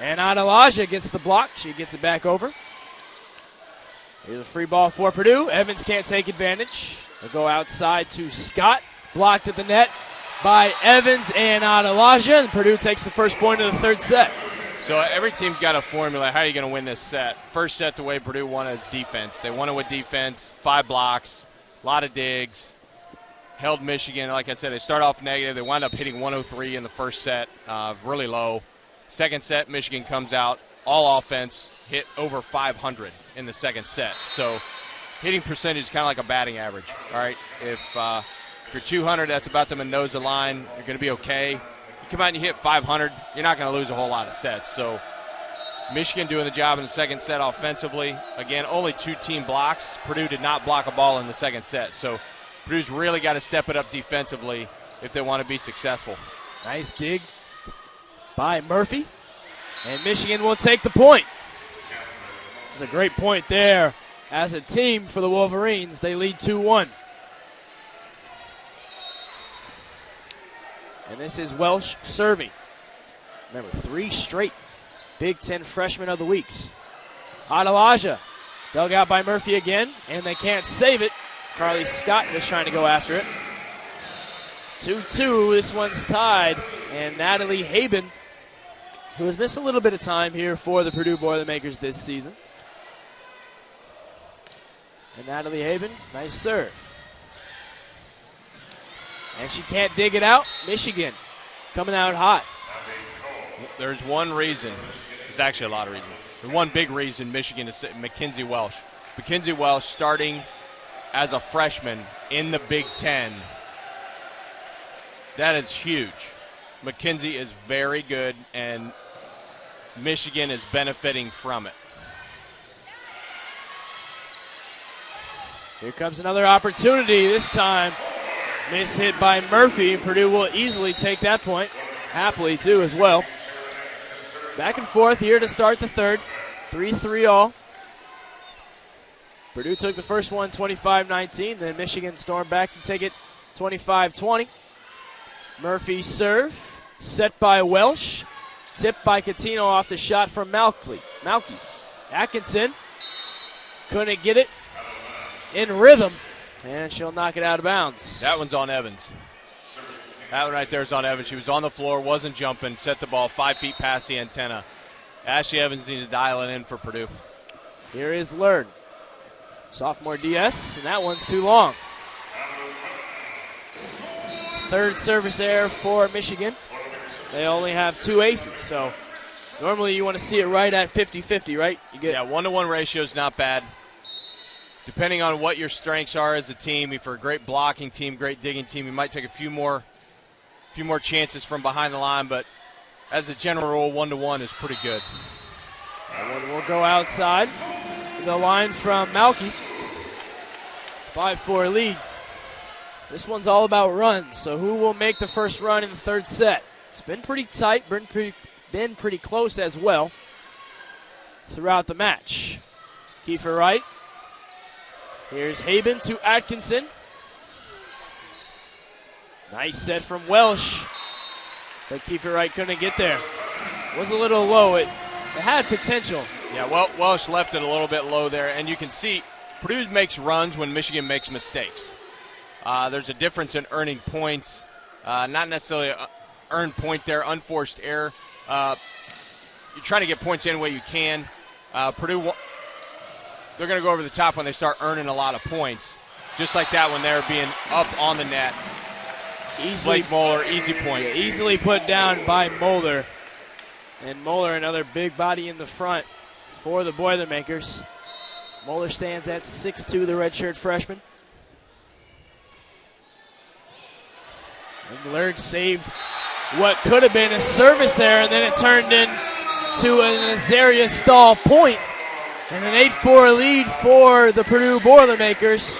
And Adelaja gets the block. She gets it back over. Here's a free ball for Purdue. Evans can't take advantage. They'll go outside to Scott. Blocked at the net by Evans and Adelaja. And Purdue takes the first point of the third set. So every team's got a formula. How are you going to win this set? First set, the way Purdue won is defense. They won it with defense, 5 blocks, a lot of digs. Held Michigan. Like I said, they start off negative. They wind up hitting 103 in the first set, really low. Second set, Michigan comes out, all offense, hit over 500 in the second set. So hitting percentage is kind of like a batting average, all right? If you're 200, that's about the Mendoza line. You're going to be okay. You come out and you hit 500, you're not going to lose a whole lot of sets. So Michigan doing the job in the second set offensively. Again, only 2 team blocks. Purdue did not block a ball in the second set. So Purdue's really got to step it up defensively if they want to be successful. Nice dig by Murphy, and Michigan will take the point. It's a great point there. As a team for the Wolverines, they lead 2-1. And this is Welsh serving. Remember, 3 straight Big Ten Freshman of the Weeks. Adelaja dug out by Murphy again, and they can't save it. Carly Scott was trying to go after it. 2-2, this one's tied, and Natalie Haben, who has missed a little bit of time here for the Purdue Boilermakers this season. And Natalie Haben, nice serve. And she can't dig it out. Michigan coming out hot. There's one reason. There's actually a lot of reasons. The one big reason Michigan is Mackenzie Welsh. Mackenzie Welsh starting as a freshman in the Big Ten. That is huge. Mackenzie is very good, and Michigan is benefiting from it. Here comes another opportunity. This time, miss hit by Murphy. Purdue will easily take that point. Happily, too, as well. Back and forth here to start the third. 3-3 all. Purdue took the first one 25-19. Then Michigan stormed back to take it 25-20. Murphy serve. Set by Welsh. Tipped by Cuttino off the shot from Malky. Atkinson couldn't get it in rhythm, and she'll knock it out of bounds. That one's on Evans. That one right there is on Evans. She was on the floor, wasn't jumping, set the ball 5 feet past the antenna. Ashley Evans needs to dial it in for Purdue. Here is Lurd. Sophomore DS, and that one's too long. Third service error for Michigan. They only have 2 aces, so normally you want to see it right at 50-50, right? You get 1-to-1 ratio is not bad. Depending on what your strengths are as a team, if you're a great blocking team, great digging team, you might take a few more chances from behind the line, but as a general rule, 1-to-1 is pretty good. That one will go outside. The line from Malky. 5-4 lead. This one's all about runs, so who will make the first run in the third set? It's been pretty tight, been pretty close as well throughout the match. Kiefer Wright. Here's Haben to Atkinson. Nice set from Welsh, but Kiefer Wright couldn't get there. Was a little low. It had potential. Yeah, well, Welsh left it a little bit low there, and you can see Purdue makes runs when Michigan makes mistakes. There's a difference in earning points, not necessarily an earned point there, unforced error. You're trying to get points any way you can. Purdue, they're going to go over the top when they start earning a lot of points, just like that when they're being up on the net. Blake Moeller, easy point. Yeah, easily put down by Moeller. And Moeller, another big body in the front for the Boilermakers. Moeller stands at 6'2", the redshirt freshman. And Lurg saved what could have been a service error, and then it turned into an Azaria Stahl point. And an 8-4 lead for the Purdue Boilermakers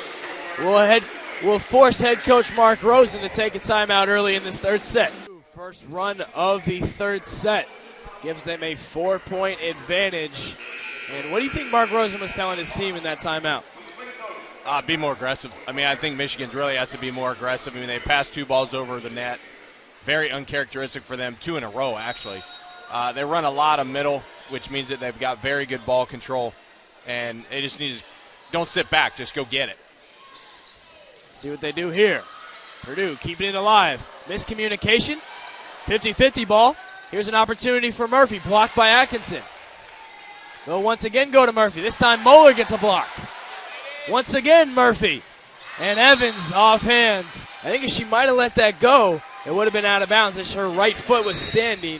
will force head coach Mark Rosen to take a timeout early in this third set. First run of the third set gives them a 4-point advantage. And what do you think Mark Rosen was telling his team in that timeout? Be more aggressive. I mean, I think Michigan really has to be more aggressive. I mean, they passed 2 balls over the net. Very uncharacteristic for them, 2 in a row, actually. They run a lot of middle, which means that they've got very good ball control. And they just need to don't sit back, just go get it. See what they do here. Purdue keeping it alive. Miscommunication. 50-50 ball. Here's an opportunity for Murphy, blocked by Atkinson. They'll once again go to Murphy. This time Moeller gets a block. Once again Murphy. And Evans off hands. I think if she might have let that go, it would have been out of bounds as her right foot was standing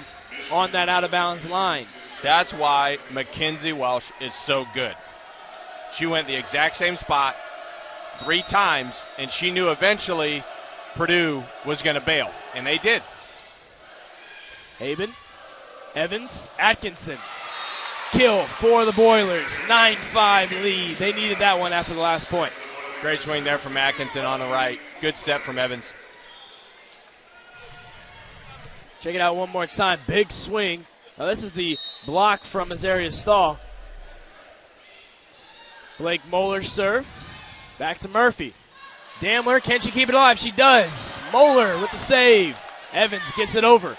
on that out of bounds line. That's why Mackenzie Welsh is so good. She went the exact same spot 3 times, and she knew eventually Purdue was going to bail, and they did. Haben, Evans, Atkinson. Kill for the Boilers. 9-5 lead. They needed that one after the last point. Great swing there from Atkinson on the right. Good set from Evans. Check it out one more time. Big swing. Now this is the block from Azaria Stahl. Blake Moeller serve. Back to Murphy. Damler, can she keep it alive? She does. Moeller with the save. Evans gets it over.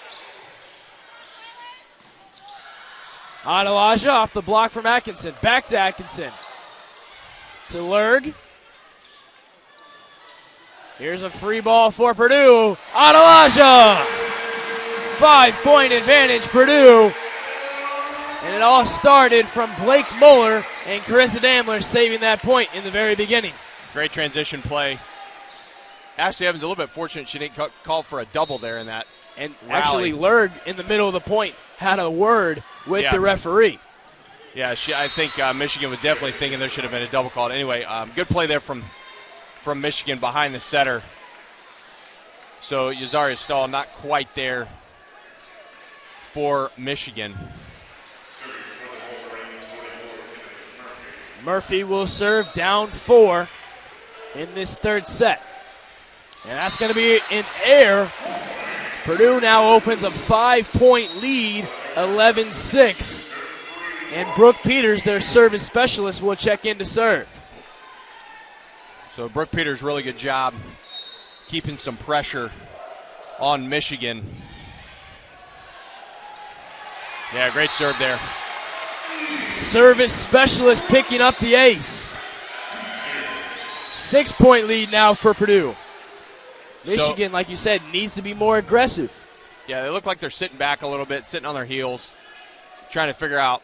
Adelaja off the block from Atkinson. Back to Atkinson. To Lurg. Here's a free ball for Purdue. Adelaja! 5-point advantage, Purdue. And it all started from Blake Moeller and Carissa Damler saving that point in the very beginning. Great transition play. Ashley Evans a little bit fortunate she didn't call for a double there in that. And rally. Actually, Lurg in the middle of the point had a word with the referee. Yeah, I think Michigan was definitely thinking there should have been a double called. Anyway, good play there from Michigan behind the setter. So Azaria Stahl not quite there for Michigan. Murphy will serve down 4 in this third set. And that's going to be an air. Purdue now opens a 5-point lead, 11-6. And Brooke Peters, their service specialist, will check in to serve. So Brooke Peters, really good job keeping some pressure on Michigan. Yeah, great serve there. Service specialist picking up the ace. 6-point lead now for Purdue. Michigan, like you said, needs to be more aggressive. Yeah, they look like they're sitting back a little bit, sitting on their heels, trying to figure out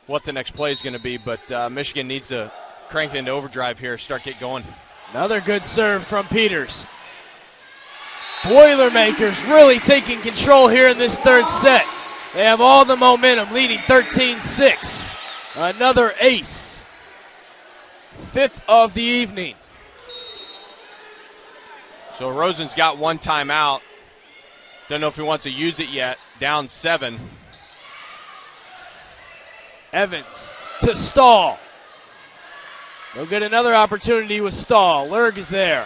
what the next play is going to be. But Michigan needs to crank it into overdrive here, start get going. Another good serve from Peters. Boilermakers really taking control here in this third set. They have all the momentum, leading 13-6. Another ace. 5th of the evening. So Rosen's got one timeout. Don't know if he wants to use it yet. Down 7. Evans to Stahl. They'll get another opportunity with Stahl. Lerg is there.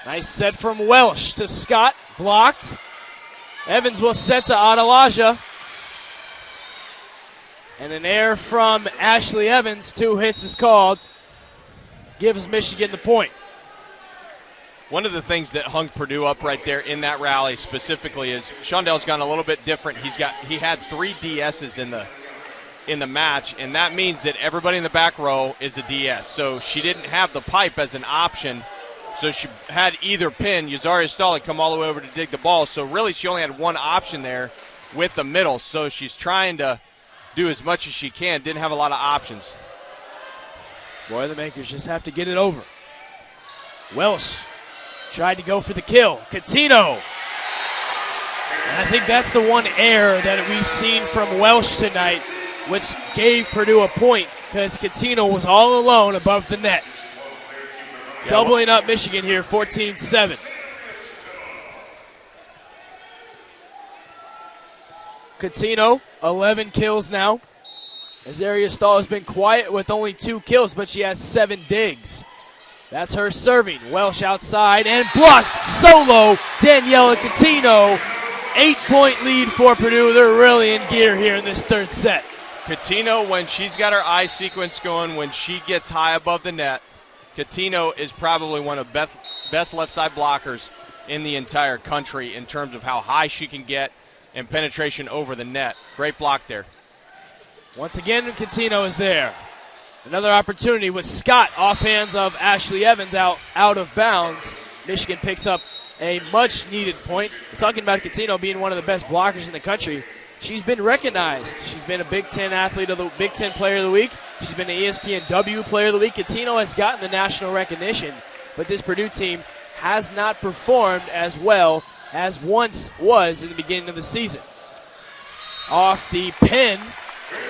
Nice set from Welsh to Scott. Blocked. Evans will set to Adelaja. And an error from Ashley Evans. 2 hits is called. Gives Michigan the point. One of the things that hung Purdue up right there in that rally specifically is Shondell's gone a little bit different. He had 3 DSs in the match, and that means that everybody in the back row is a DS. So she didn't have the pipe as an option. So she had either pin, Yazaria Stahl, come all the way over to dig the ball. So really she only had one option there with the middle. So she's trying to do as much as she can. Didn't have a lot of options. Boilermakers just have to get it over. Welsh tried to go for the kill. Cuttino. And I think that's the one error that we've seen from Welsh tonight, which gave Purdue a point because Cuttino was all alone above the net. Yeah, doubling up Michigan here, 14-7. Cuttino, 11 kills now. Azaria Stahl has been quiet with only 2 kills, but she has 7 digs. That's her serving. Welsh outside and blocked. Solo, Danielle Cuttino. 8-point lead for Purdue. They're really in gear here in this third set. Cuttino, when she's got her eye sequence going, when she gets high above the net, Cuttino is probably one of the best left side blockers in the entire country in terms of how high she can get and penetration over the net. Great block there. Once again, Cuttino is there. Another opportunity with Scott off hands of Ashley Evans out of bounds. Michigan picks up a much-needed point. We're talking about Cuttino being one of the best blockers in the country. She's been recognized. She's been a Big Ten athlete of the Big Ten Player of the Week. She's been an ESPN Player of the Week. Cuttino has gotten the national recognition, but this Purdue team has not performed as well as once was in the beginning of the season. Off the pin,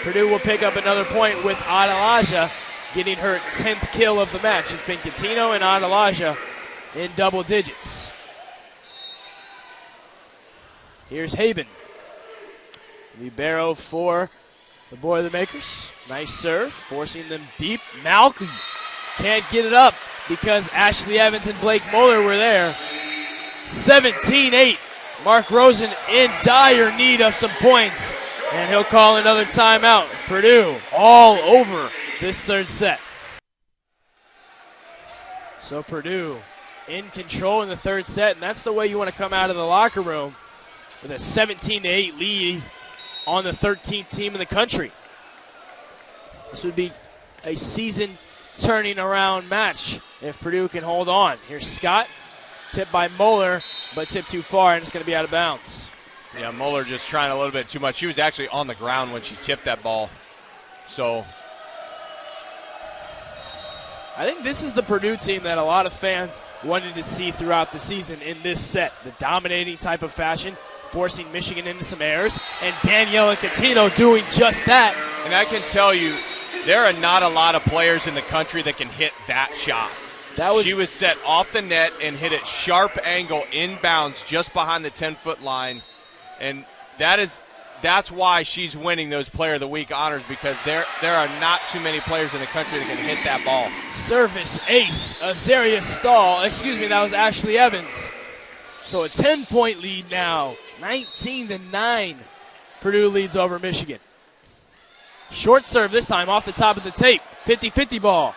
Purdue will pick up another point with Adelaja getting her 10th kill of the match. It's been Cuttino and Adelaja in double digits. Here's Haben. Libero for the Boilermakers. Nice serve, forcing them deep. Malky can't get it up because Ashley Evans and Blake Moeller were there. 17-8. Mark Rosen in dire need of some points. And he'll call another timeout. Purdue all over this third set. So Purdue in control in the third set, and that's the way you want to come out of the locker room with a 17-8 lead on the 13th team in the country. This would be a season turning around match if Purdue can hold on. Here's Scott, tipped by Moeller, but tipped too far, and it's going to be out of bounds. Yeah, Moeller just trying a little bit too much. She was actually on the ground when she tipped that ball. So I think this is the Purdue team that a lot of fans wanted to see throughout the season in this set. The dominating type of fashion, forcing Michigan into some errors, and Danielle Cuttino doing just that. And I can tell you, there are not a lot of players in the country that can hit that shot. She was set off the net and hit it sharp angle inbounds just behind the 10-foot line. And that's why she's winning those Player of the Week honors, because there are not too many players in the country that can hit that ball. Service ace, Azaria Stahl. That was Ashley Evans. So a 10-point lead now, 19-9. Purdue leads over Michigan. Short serve this time off the top of the tape. 50-50 ball.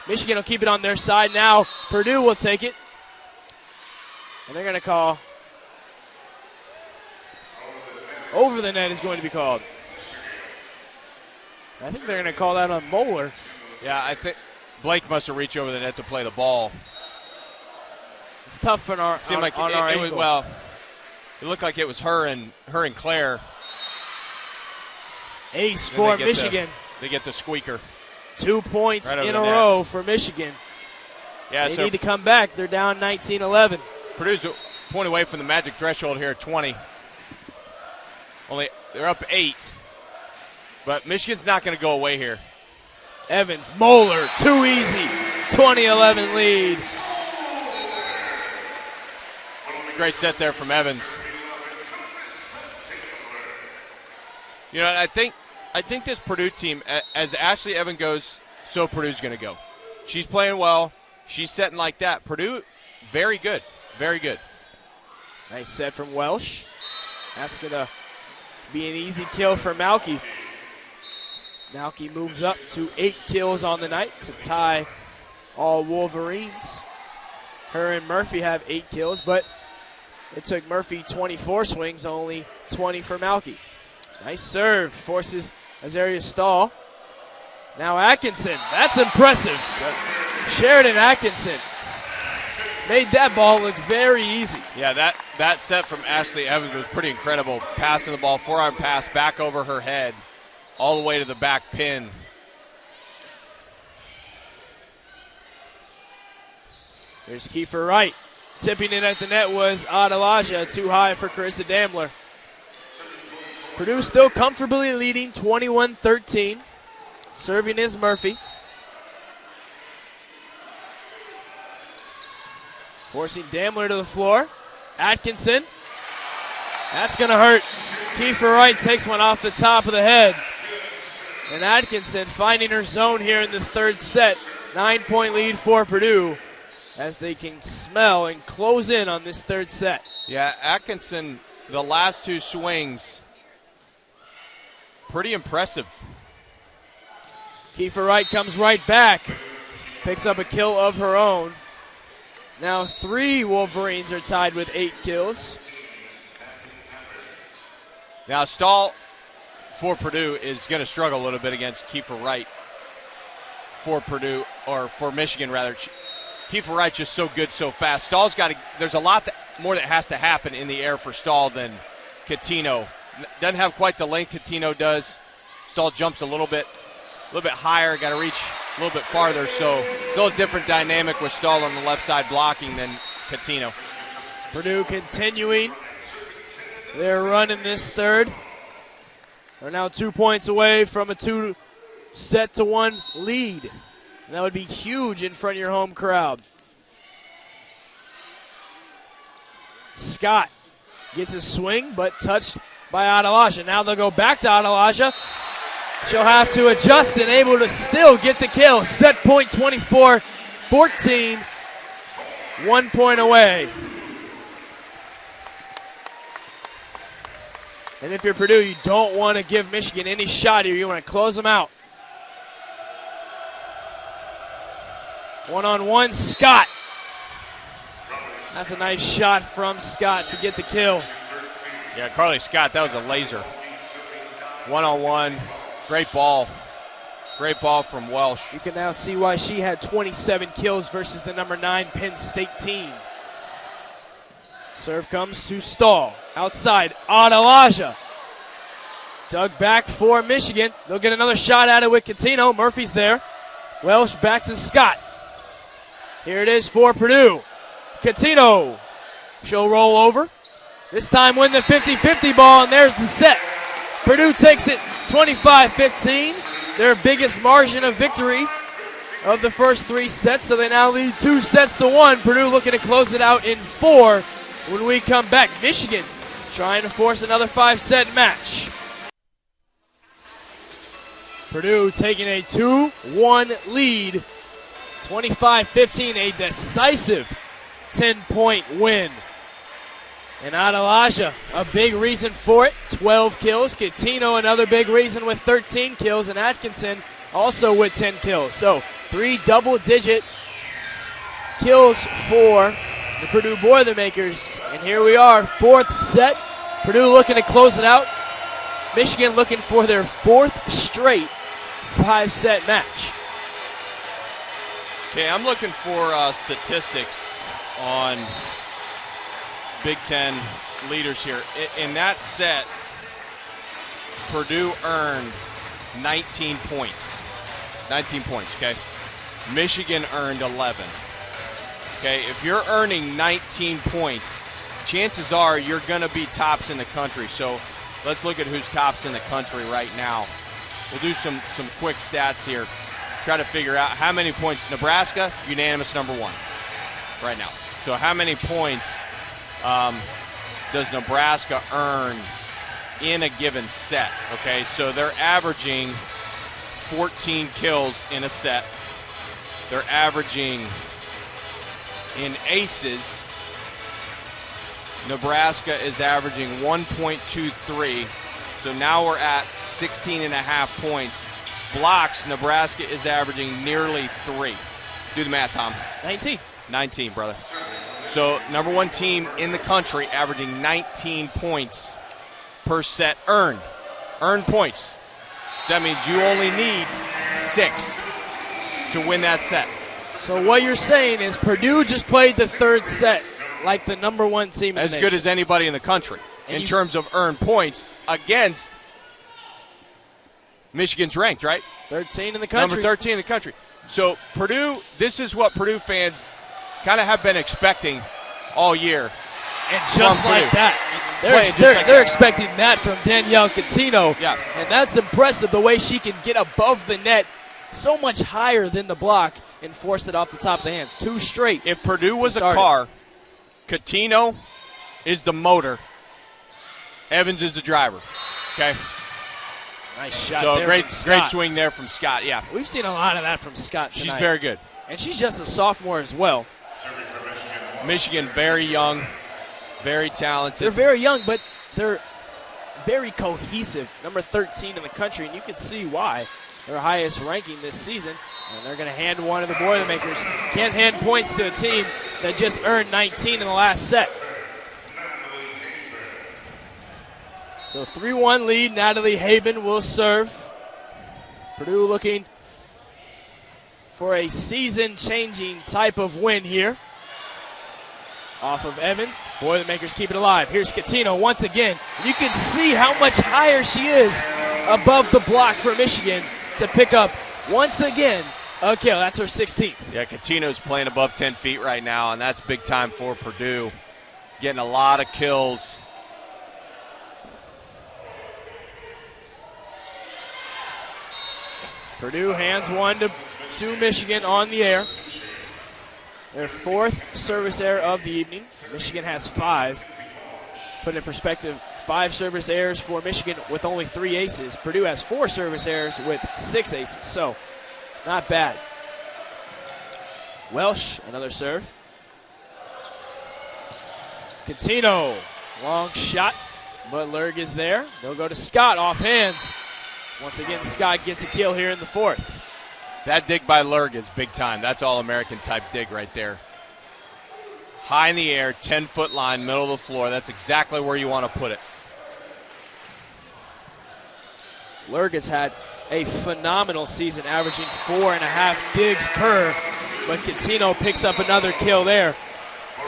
Michigan will keep it on their side now. Purdue will take it. And they're going to call over the net is going to be called. I think they're going to call that on Moeller. Yeah, I think Blake must have reached over the net to play the ball. It's tough on our Seemed like on it, our it angle. was, well, it looked like it was her and Claire. Ace Then for they get Michigan. They get the squeaker. 2 points Right over in the a net. row for Michigan. Yeah, They so need to come back. They're down 19-11. Purdue's a point away from the magic threshold here at 20. They're up 8. But Michigan's not going to go away here. Evans, Moeller, too easy. 20-11 lead. Great set there from Evans. You know, I think this Purdue team, as Ashley Evans goes, so Purdue's going to go. She's playing well. She's setting like that. Purdue, very good. Very good. Nice set from Welsh. That's going to be an easy kill for Malky. Malky moves up to 8 kills on the night to tie all Wolverines. Her and Murphy have 8 kills, but it took Murphy 24 swings, only 20 for Malky. Nice serve, forces Azaria Stahl. Now Atkinson, that's impressive. Sherridan Atkinson made that ball look very easy. Yeah, that set from Ashley Evans was pretty incredible. Passing the ball, forearm pass, back over her head, all the way to the back pin. There's Kiefer Wright. Tipping it at the net was Adelaja, too high for Carissa Damler. Purdue still comfortably leading 21-13. Serving is Murphy. Forcing Damler to the floor. Atkinson. That's going to hurt. Kiefer Wright takes one off the top of the head. And Atkinson finding her zone here in the third set. 9-point lead for Purdue as they can smell and close in on this third set. Yeah, Atkinson, the last 2 swings, pretty impressive. Kiefer Wright comes right back. Picks up a kill of her own. Now 3 Wolverines are tied with 8 kills. Now Stahl for Purdue is going to struggle a little bit against Kiefer Wright for Purdue, or for Michigan rather. Kiefer Wright's just so good so fast. Stahl's got to, there's a lot more that has to happen in the air for Stahl than Cuttino. Doesn't have quite the length Cuttino does. Stahl jumps a little bit higher, got to reach a little bit farther, so it's a little different dynamic with Stahl on the left side blocking than Cuttino. Purdue continuing their run in this third. They're now 2 points away from a 2-1 lead. And that would be huge in front of your home crowd. Scott gets a swing, but touched by Adelaja. Now they'll go back to Adelaja. She'll have to adjust and able to still get the kill. Set point 24-14. 1 point away. And if you're Purdue, you don't want to give Michigan any shot here. You want to close them out. One-on-one, Scott. That's a nice shot from Scott to get the kill. Yeah, Carly Scott, that was a laser. One-on-one, great ball. Great ball from Welsh. You can now see why she had 27 kills versus the number 9 Penn State team. Serve comes to Stahl. Outside, Adelaja. Dug back for Michigan. They'll get another shot at it with Cuttino. Murphy's there. Welsh back to Scott. Here it is for Purdue. Cuttino. She'll roll over. This time win the 50-50 ball, and there's the set. Purdue takes it 25-15. Their biggest margin of victory of the first 3 sets, so they now lead 2-1. Purdue looking to close it out in 4 when we come back. Michigan trying to force another 5-set match. Purdue taking a 2-1 lead. 25-15, a decisive 10-point win. And Adelaja, a big reason for it, 12 kills. Cuttino, another big reason with 13 kills. And Atkinson also with 10 kills. So 3 double-digit kills for the Purdue Boilermakers. And here we are, 4th set. Purdue looking to close it out. Michigan looking for their 4th straight 5-set match. Okay, I'm looking for statistics on Big Ten leaders here. In that set, Purdue earned 19 points. 19 points, okay? Michigan earned 11. Okay, if you're earning 19 points, chances are you're going to be tops in the country. So let's look at who's tops in the country right now. We'll do some quick stats here. Try to figure out how many points. Nebraska, unanimous number 1 right now. So how many points does Nebraska earn in a given set? Okay, so they're averaging 14 kills in a set. They're averaging in aces. Nebraska is averaging 1.23. So now we're at 16.5 points. Blocks, Nebraska is averaging nearly 3. Do the math, Tom. 19, brother. So number 1 team in the country averaging 19 points per set earned. Earned points. That means you only need 6 to win that set. So what you're saying is Purdue just played the 3rd set like the number 1 team in the nation. As good as anybody in the country in terms of earned points against Michigan's ranked, right? 13 in the country. Number 13 in the country. So Purdue, this is what Purdue fans kind of have been expecting all year. And just like that. They're expecting that from Danielle Cuttino. Yeah. And that's impressive, the way she can get above the net so much higher than the block and force it off the top of the hands. 2 straight. If Purdue was a car, Cuttino is the motor. Evans is the driver. Okay? Nice shot. So there great swing there from Scott. Yeah, we've seen a lot of that from Scott tonight. She's very good, and she's just a sophomore as well. Michigan, very young, very talented. They're very young, but they're very cohesive. Number 13 in the country, and you can see why. Their highest ranking this season, and they're going to hand one to the Boilermakers. Can't hand points to a team that just earned 19 in the last set. So 3-1 lead. Natalie Haben will serve. Purdue looking for a season-changing type of win here. Off of Evans. Boilermakers keep it alive. Here's Cuttino once again. You can see how much higher she is above the block for Michigan to pick up, once again, a kill. That's her 16th. Yeah, Cuttino's playing above 10 feet right now, and that's big time for Purdue. Getting a lot of kills. Purdue hands one to Michigan on the air. Their 4th service error of the evening. Michigan has 5. Put in perspective, 5 service errors for Michigan with only 3 aces. Purdue has 4 service errors with 6 aces, so not bad. Welsh, another serve. Cuttino, long shot, but Lerg is there. They'll go to Scott off hands. Once again, Scott gets a kill here in the 4th. That dig by Lerg is big time. That's All-American type dig right there. High in the air, 10-foot line, middle of the floor. That's exactly where you want to put it. Lerg has had a phenomenal season, averaging 4.5 digs per, but Cuttino picks up another kill there.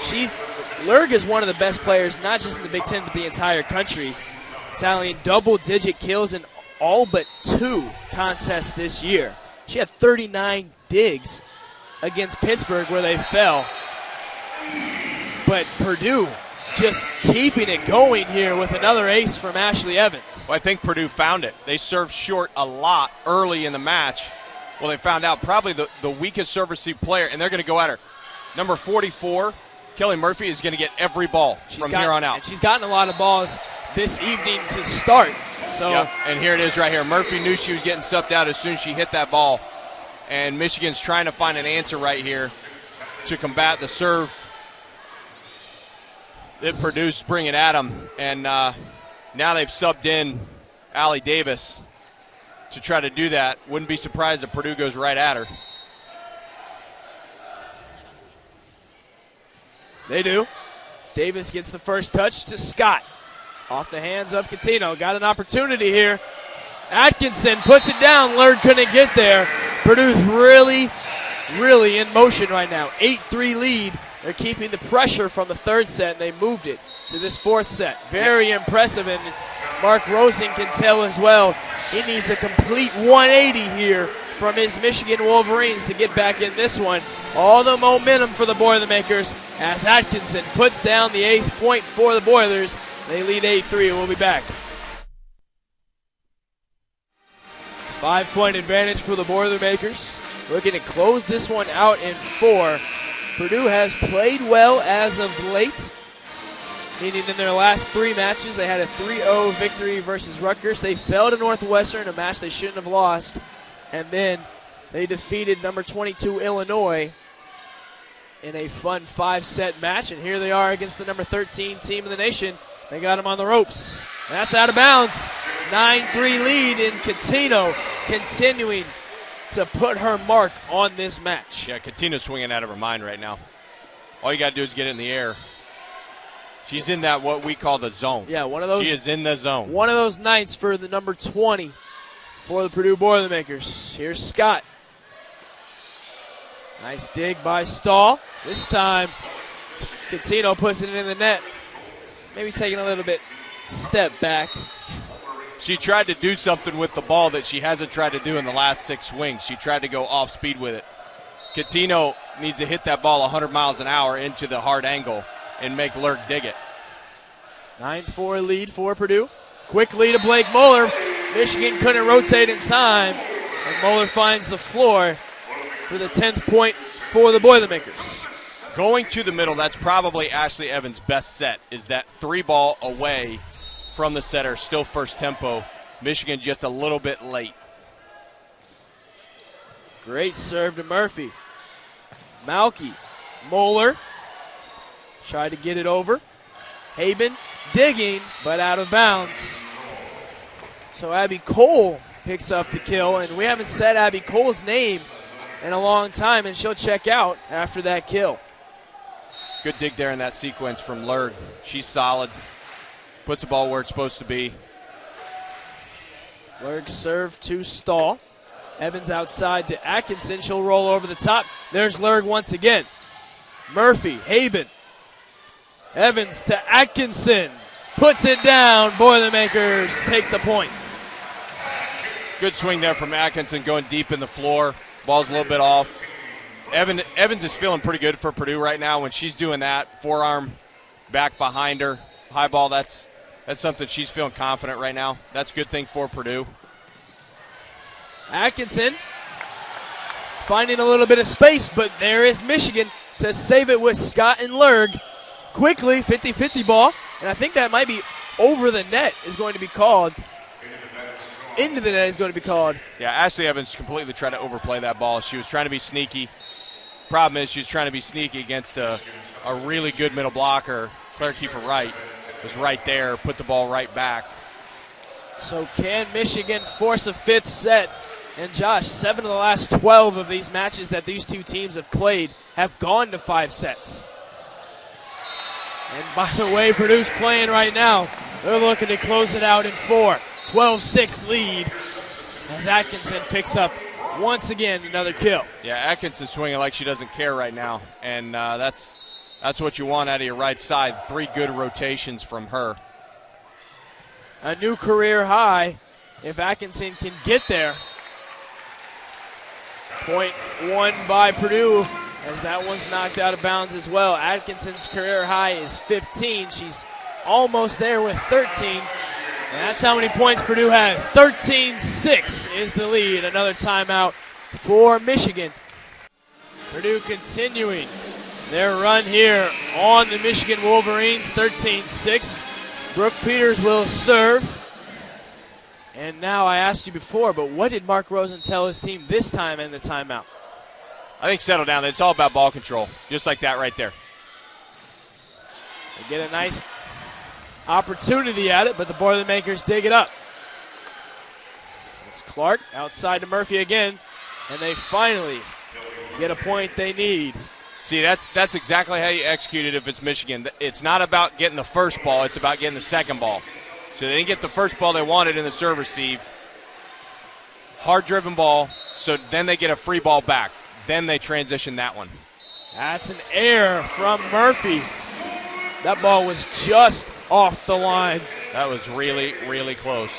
Lerg is one of the best players, not just in the Big Ten, but the entire country, tallying double-digit kills in all but 2 contests this year. She had 39 digs against Pittsburgh where they fell. But Purdue just keeping it going here with another ace from Ashley Evans. Well, I think Purdue found it. They served short a lot early in the match. Well, they found out probably the weakest serve receive player, and they're going to go at her. Number 44, Kelly Murphy, is going to get every ball here on out. And she's gotten a lot of balls this evening to start. So, yep. And here it is right here. Murphy knew she was getting subbed out as soon as she hit that ball. And Michigan's trying to find an answer right here to combat the serve that Purdue's bringing at them. And now they've subbed in Allie Davis to try to do that. Wouldn't be surprised if Purdue goes right at her. They do. Davis gets the first touch to Scott. Off the hands of Cuttino. Got an opportunity here. Atkinson puts it down. Lurg couldn't get there. Purdue's really in motion right now. 8-3 lead. They're keeping the pressure from the third set, and they moved it to this fourth set. Very impressive, and Mark Rosen can tell as well. He needs a complete 180 here from his Michigan Wolverines to get back in this one. All the momentum for the Boilermakers as Atkinson puts down the 8th point for the Boilers. They lead 8-3. We'll be back. 5-point advantage for the Boilermakers. Looking to close this one out in 4. Purdue has played well as of late, meaning in their last 3 matches. They had a 3-0 victory versus Rutgers. They fell to Northwestern, a match they shouldn't have lost. And then they defeated number 22 Illinois in a fun 5-set match. And here they are against the number 13 team in the nation. They got them on the ropes. That's out of bounds. 9-3 lead in Cuttino, continuing to put her mark on this match. Yeah, Cuttino's swinging out of her mind right now. All you got to do is get it in the air. She's in that what we call the zone. Yeah, one of those. She is in the zone. One of those nights for the number 20 for the Purdue Boilermakers. Here's Scott. Nice dig by Stahl. This time, Cuttino puts it in the net. Maybe taking a little bit step back. She tried to do something with the ball that she hasn't tried to do in the last 6 swings. She tried to go off speed with it. Cuttino needs to hit that ball 100 miles an hour into the hard angle and make Lurg dig it. 9-4 lead for Purdue. Quick lead to Blake Moeller. Michigan couldn't rotate in time, and Moeller finds the floor for the 10th point for the Boilermakers. Going to the middle, that's probably Ashley Evans' best set, is that 3-ball away from the setter, still first tempo. Michigan just a little bit late. Great serve to Murphy. Malky, Moeller, tried to get it over. Haben digging, but out of bounds. So Abby Cole picks up the kill, and we haven't said Abby Cole's name in a long time, and she'll check out after that kill. Good dig there in that sequence from Lurg. She's solid. Puts the ball where it's supposed to be. Lurg serve to Stahl. Evans outside to Atkinson. She'll roll over the top. There's Lurg once again. Murphy, Haben. Evans to Atkinson. Puts it down. Boilermakers take the point. Good swing there from Atkinson going deep in the floor. Ball's a little bit off. Evans is feeling pretty good for Purdue right now when she's doing that. Forearm back behind her. High ball, that's something she's feeling confident right now. That's a good thing for Purdue. Atkinson finding a little bit of space, but there is Michigan to save it with Scott and Lurg. Quickly, 50-50 ball, and I think that might be over the net is going to be called. Into the net is going to be called. Yeah, Ashley Evans completely tried to overplay that ball. She was trying to be sneaky. Problem is she's trying to be sneaky against a really good middle blocker. Claire Kiefer Wright was right there, put the ball right back. So can Michigan force a 5th set? And Josh, 7 of the last 12 of these matches that these two teams have played have gone to 5 sets. And by the way Purdue's playing right now, they're looking to close it out in 4. 12-6 lead as Atkinson picks up once again another kill. Yeah, Atkinson swinging like she doesn't care right now, and that's what you want out of your right side. 3 good rotations from her. A new career high if Atkinson can get there. Point 1 by Purdue as that one's knocked out of bounds as well. Atkinson's career high is 15. She's almost there with 13. And that's how many points Purdue has. 13-6 is the lead. Another timeout for Michigan. Purdue continuing their run here on the Michigan Wolverines. 13-6. Brooke Peters will serve. And now I asked you before, but what did Mark Rosen tell his team this time in the timeout? I think settle down. It's all about ball control. Just like that right there. They get a nice opportunity at it, but the Boilermakers dig it up. It's Clark outside to Murphy again, and they finally get a point they need. See, that's exactly how you execute it if it's Michigan. It's not about getting the first ball. It's about getting the second ball. So they didn't get the first ball they wanted in the serve receive. Hard-driven ball, so then they get a free ball back. Then they transition that one. That's an error from Murphy. That ball was just off the line. That was really, really close.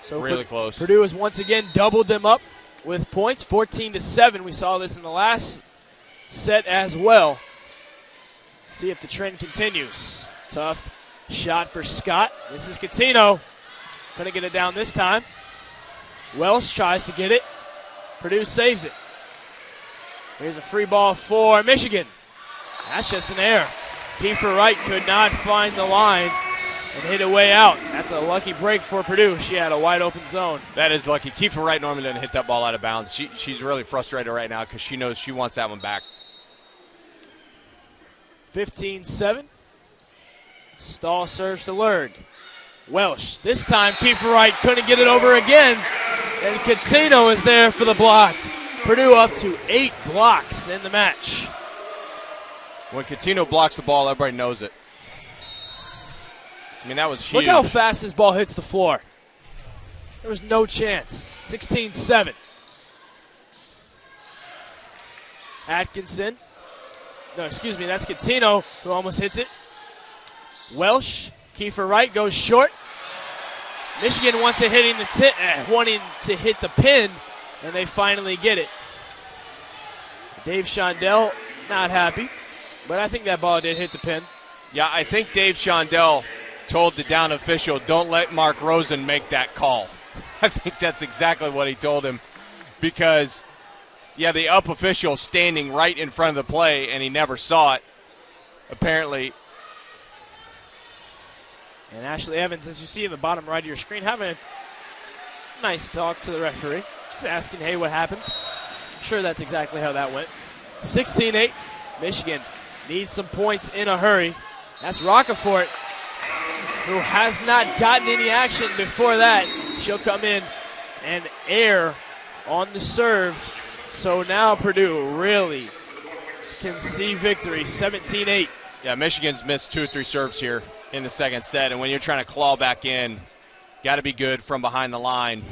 So really close. Purdue has once again doubled them up with points, 14-7. We saw this in the last set as well. See if the trend continues. Tough shot for Scott. This is Cuttino. Couldn't get it down this time. Welsh tries to get it. Purdue saves it. Here's a free ball for Michigan. That's just an error. Kiefer Wright could not find the line and hit it way out. That's a lucky break for Purdue. She had a wide open zone. That is lucky. Kiefer Wright normally doesn't hit that ball out of bounds. She's really frustrated right now because she knows she wants that one back. 15-7. Stahl serves to Lurg. Welsh. This time Kiefer Wright couldn't get it over again. And Cuttino is there for the block. Purdue up to 8 blocks in the match. When Cuttino blocks the ball, everybody knows it. I mean, that was huge. Look how fast this ball hits the floor. There was no chance. 16-7. Atkinson. No, excuse me, that's Cuttino who almost hits it. Welsh. Kiefer Wright goes short. Michigan wants it wanting to hit the pin, and they finally get it. Dave Shondell not happy, but I think that ball did hit the pin. Yeah, I think Dave Shondell told the down official, don't let Mark Rosen make that call. I think that's exactly what he told him because, yeah, the up official standing right in front of the play, and he never saw it, apparently. And Ashley Evans, as you see in the bottom right of your screen, having a nice talk to the referee. Just asking, hey, what happened? I'm sure that's exactly how that went. 16-8. Michigan needs some points in a hurry. That's Roccaforte, who has not gotten any action before that. She'll come in and air on the serve. So now Purdue really can see victory, 17-8. Yeah, Michigan's missed 2 or 3 serves here in the second set, and when you're trying to claw back in, got to be good from behind the line.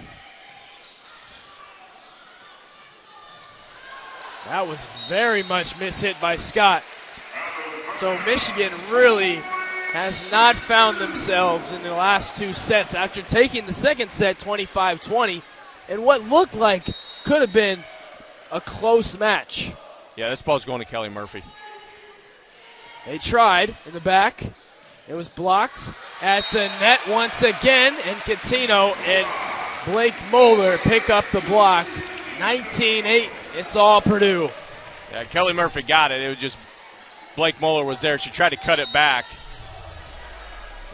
That was very much mishit by Scott. So Michigan really has not found themselves in the last 2 sets after taking the second set 25-20 and what looked like could have been a close match. Yeah, this ball's going to Kelly Murphy. They tried in the back. It was blocked at the net once again, and Cuttino and Blake Moeller pick up the block. 19-8, it's all Purdue. Yeah, Kelly Murphy got it. It was just Blake Moeller was there. She tried to cut it back.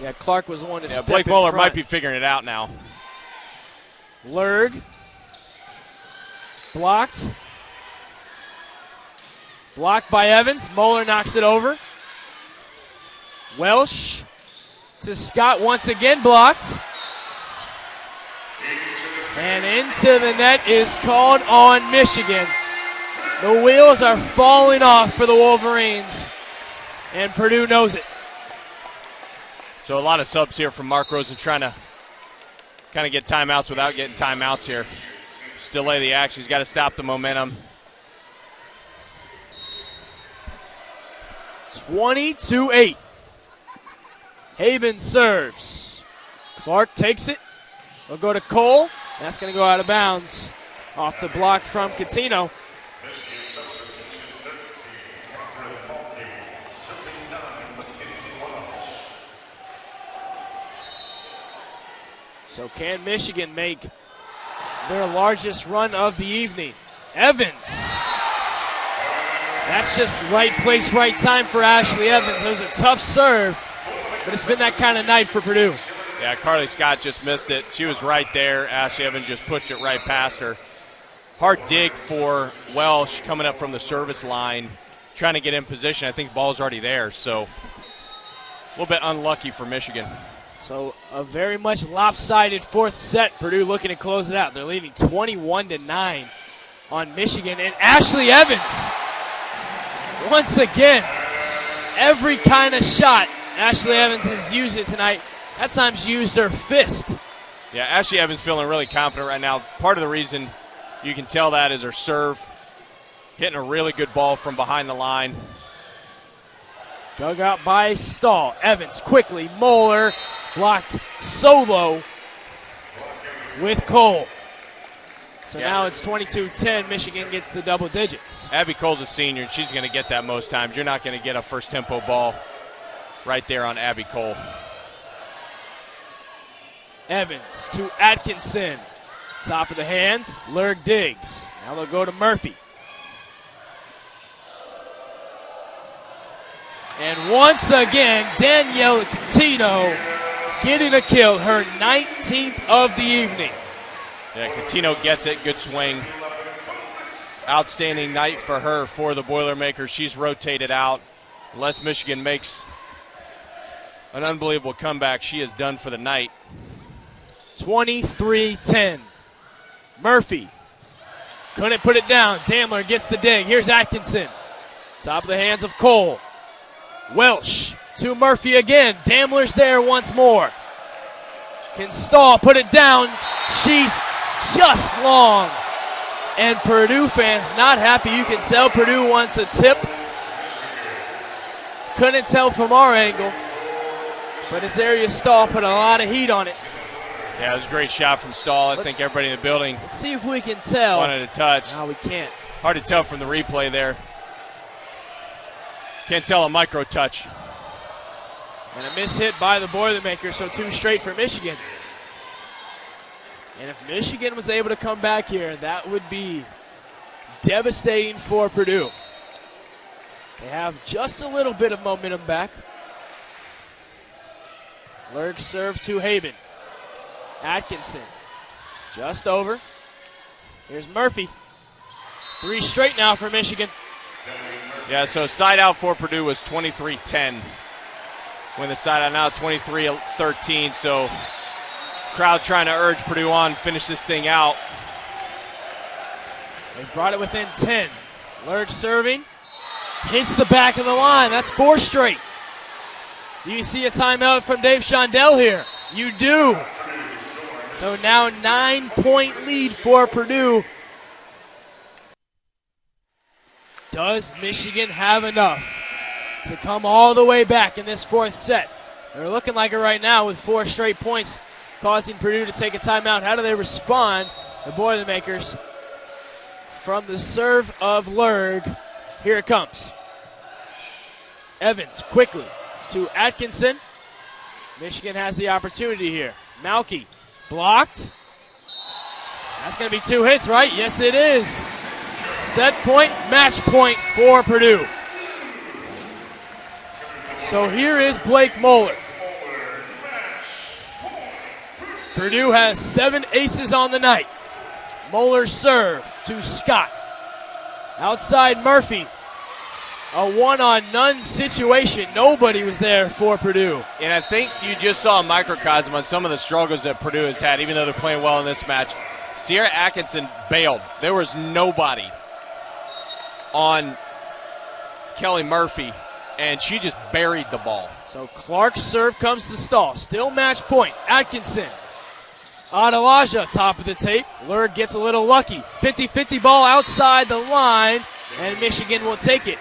Yeah, Clark was the one to step Blake in Moeller front. might be figuring it out now. Lurg. Blocked. Blocked by Evans. Moeller knocks it over. Welsh to Scott once again, blocked. And into the net is called on Michigan. The wheels are falling off for the Wolverines, and Purdue knows it. So a lot of subs here from Mark Rosen trying to kind of get timeouts without getting timeouts here. Just delay the action. He's got to stop the momentum. 22-8. Haben serves. Clark takes it. We'll go to Cole. That's going to go out of bounds off the block from Cuttino. So can Michigan make their largest run of the evening? Evans. That's just right place, right time for Ashley Evans. It was a tough serve, but it's been that kind of night for Purdue. Yeah, Carly Scott just missed it. She was right there. Ashley Evans just pushed it right past her. Hard dig for Welsh coming up from the service line, trying to get in position. I think the ball's already there, so a little bit unlucky for Michigan. So a very much lopsided fourth set. Purdue looking to close it out. They're leading 21-9 on Michigan. And Ashley Evans, once again, every kind of shot Ashley Evans has used it tonight. That time she used her fist. Yeah, Ashley Evans feeling really confident right now. Part of the reason you can tell that is her serve. Hitting a really good ball from behind the line. Dug out by Stahl. Evans quickly. Moeller blocked solo with Cole. So now it's 22-10. Michigan gets the double digits. Abby Cole's a senior, and she's going to get that most times. You're not going to get a first tempo ball right there on Abby Cole. Evans to Atkinson. Top of the hands. Lurg digs. Now they'll go to Murphy. And once again, Danielle Cuttino getting a kill, her 19th of the evening. Yeah, Cuttino gets it. Good swing. Outstanding night for her for the Boilermakers. She's rotated out. Unless Michigan makes an unbelievable comeback, she is done for the night. 23-10. Murphy couldn't put it down. Damler gets the dig. Here's Atkinson. Top of the hands of Cole. Welsh to Murphy again. Damler's there once more. Can Stahl put it down? She's just long. And Purdue fans not happy. You can tell Purdue wants a tip. Couldn't tell from our angle. But Azaria Stahl put a lot of heat on it. Yeah, it was a great shot from Stahl. I think everybody in the building Let's see if we can tell. wanted to touch. No, we can't. Hard to tell from the replay there. Can't tell a micro touch. And a miss hit by the Boilermakers, so 2 straight for Michigan. And if Michigan was able to come back here, that would be devastating for Purdue. They have just a little bit of momentum back. Lurg serve to Haben. Atkinson just over. Here's Murphy. 3 straight now for Michigan. Yeah, so side out for Purdue was 23-10. When the side out now 23-13, so crowd trying to urge Purdue on, finish this thing out. They've brought it within 10. Lurg serving. Hits the back of the line. That's 4 straight. Do you see a timeout from Dave Shondell here? You do. So now 9-point lead for Purdue. Does Michigan have enough to come all the way back in this 4th set? They're looking like it right now with 4 straight points, causing Purdue to take a timeout. How do they respond? The Boilermakers from the serve of Lurg. Here it comes. Evans quickly to Atkinson. Michigan has the opportunity here. Malky blocked. That's going to be 2 hits, right? Yes, it is. Set point, match point for Purdue. So here is Blake Moeller. Purdue has 7 aces on the night. Moeller's serve to Scott. Outside Murphy. A one-on-none situation. Nobody was there for Purdue. And I think you just saw a microcosm on some of the struggles that Purdue has had, even though they're playing well in this match. Sierra Atkinson bailed. There was nobody on Kelly Murphy, and she just buried the ball. So Clark's serve comes to Stahl. Still match point. Atkinson. Adelaja, top of the tape. Lurg gets a little lucky. 50-50 ball outside the line, and Michigan will take it.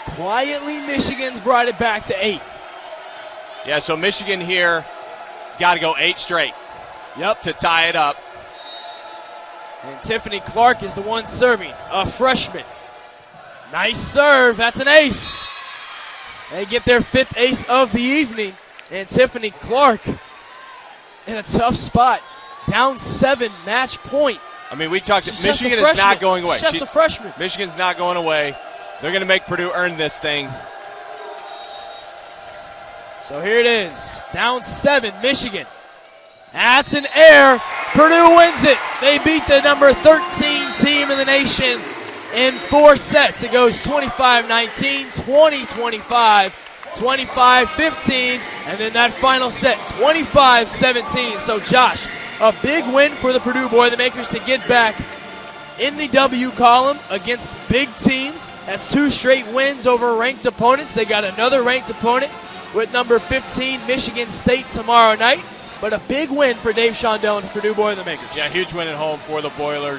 Quietly, Michigan's brought it back to 8. Yeah, so Michigan here has got to go 8 straight. Yep. To tie it up. And Tiffany Clark is the one serving, a freshman. Nice serve. That's an ace. They get their 5th ace of the evening. And Tiffany Clark in a tough spot. Down 7, match point. I mean, we talked. She's Michigan is not going away. She's just a freshman. Michigan's not going away. They're going to make Purdue earn this thing. So here it is. Down 7, Michigan. That's an air. Purdue wins it. They beat the number 13 team in the nation in 4 sets. It goes 25-19, 20-25, 25-15, and then that final set, 25-17. So, Josh, a big win for the Purdue Boilermakers to get back in the W column against big teams. That's 2 straight wins over ranked opponents. They got another ranked opponent with number 15, Michigan State, tomorrow night. But a big win for Dave Shondell and Purdue Boilermakers. Yeah, huge win at home for the Boilers.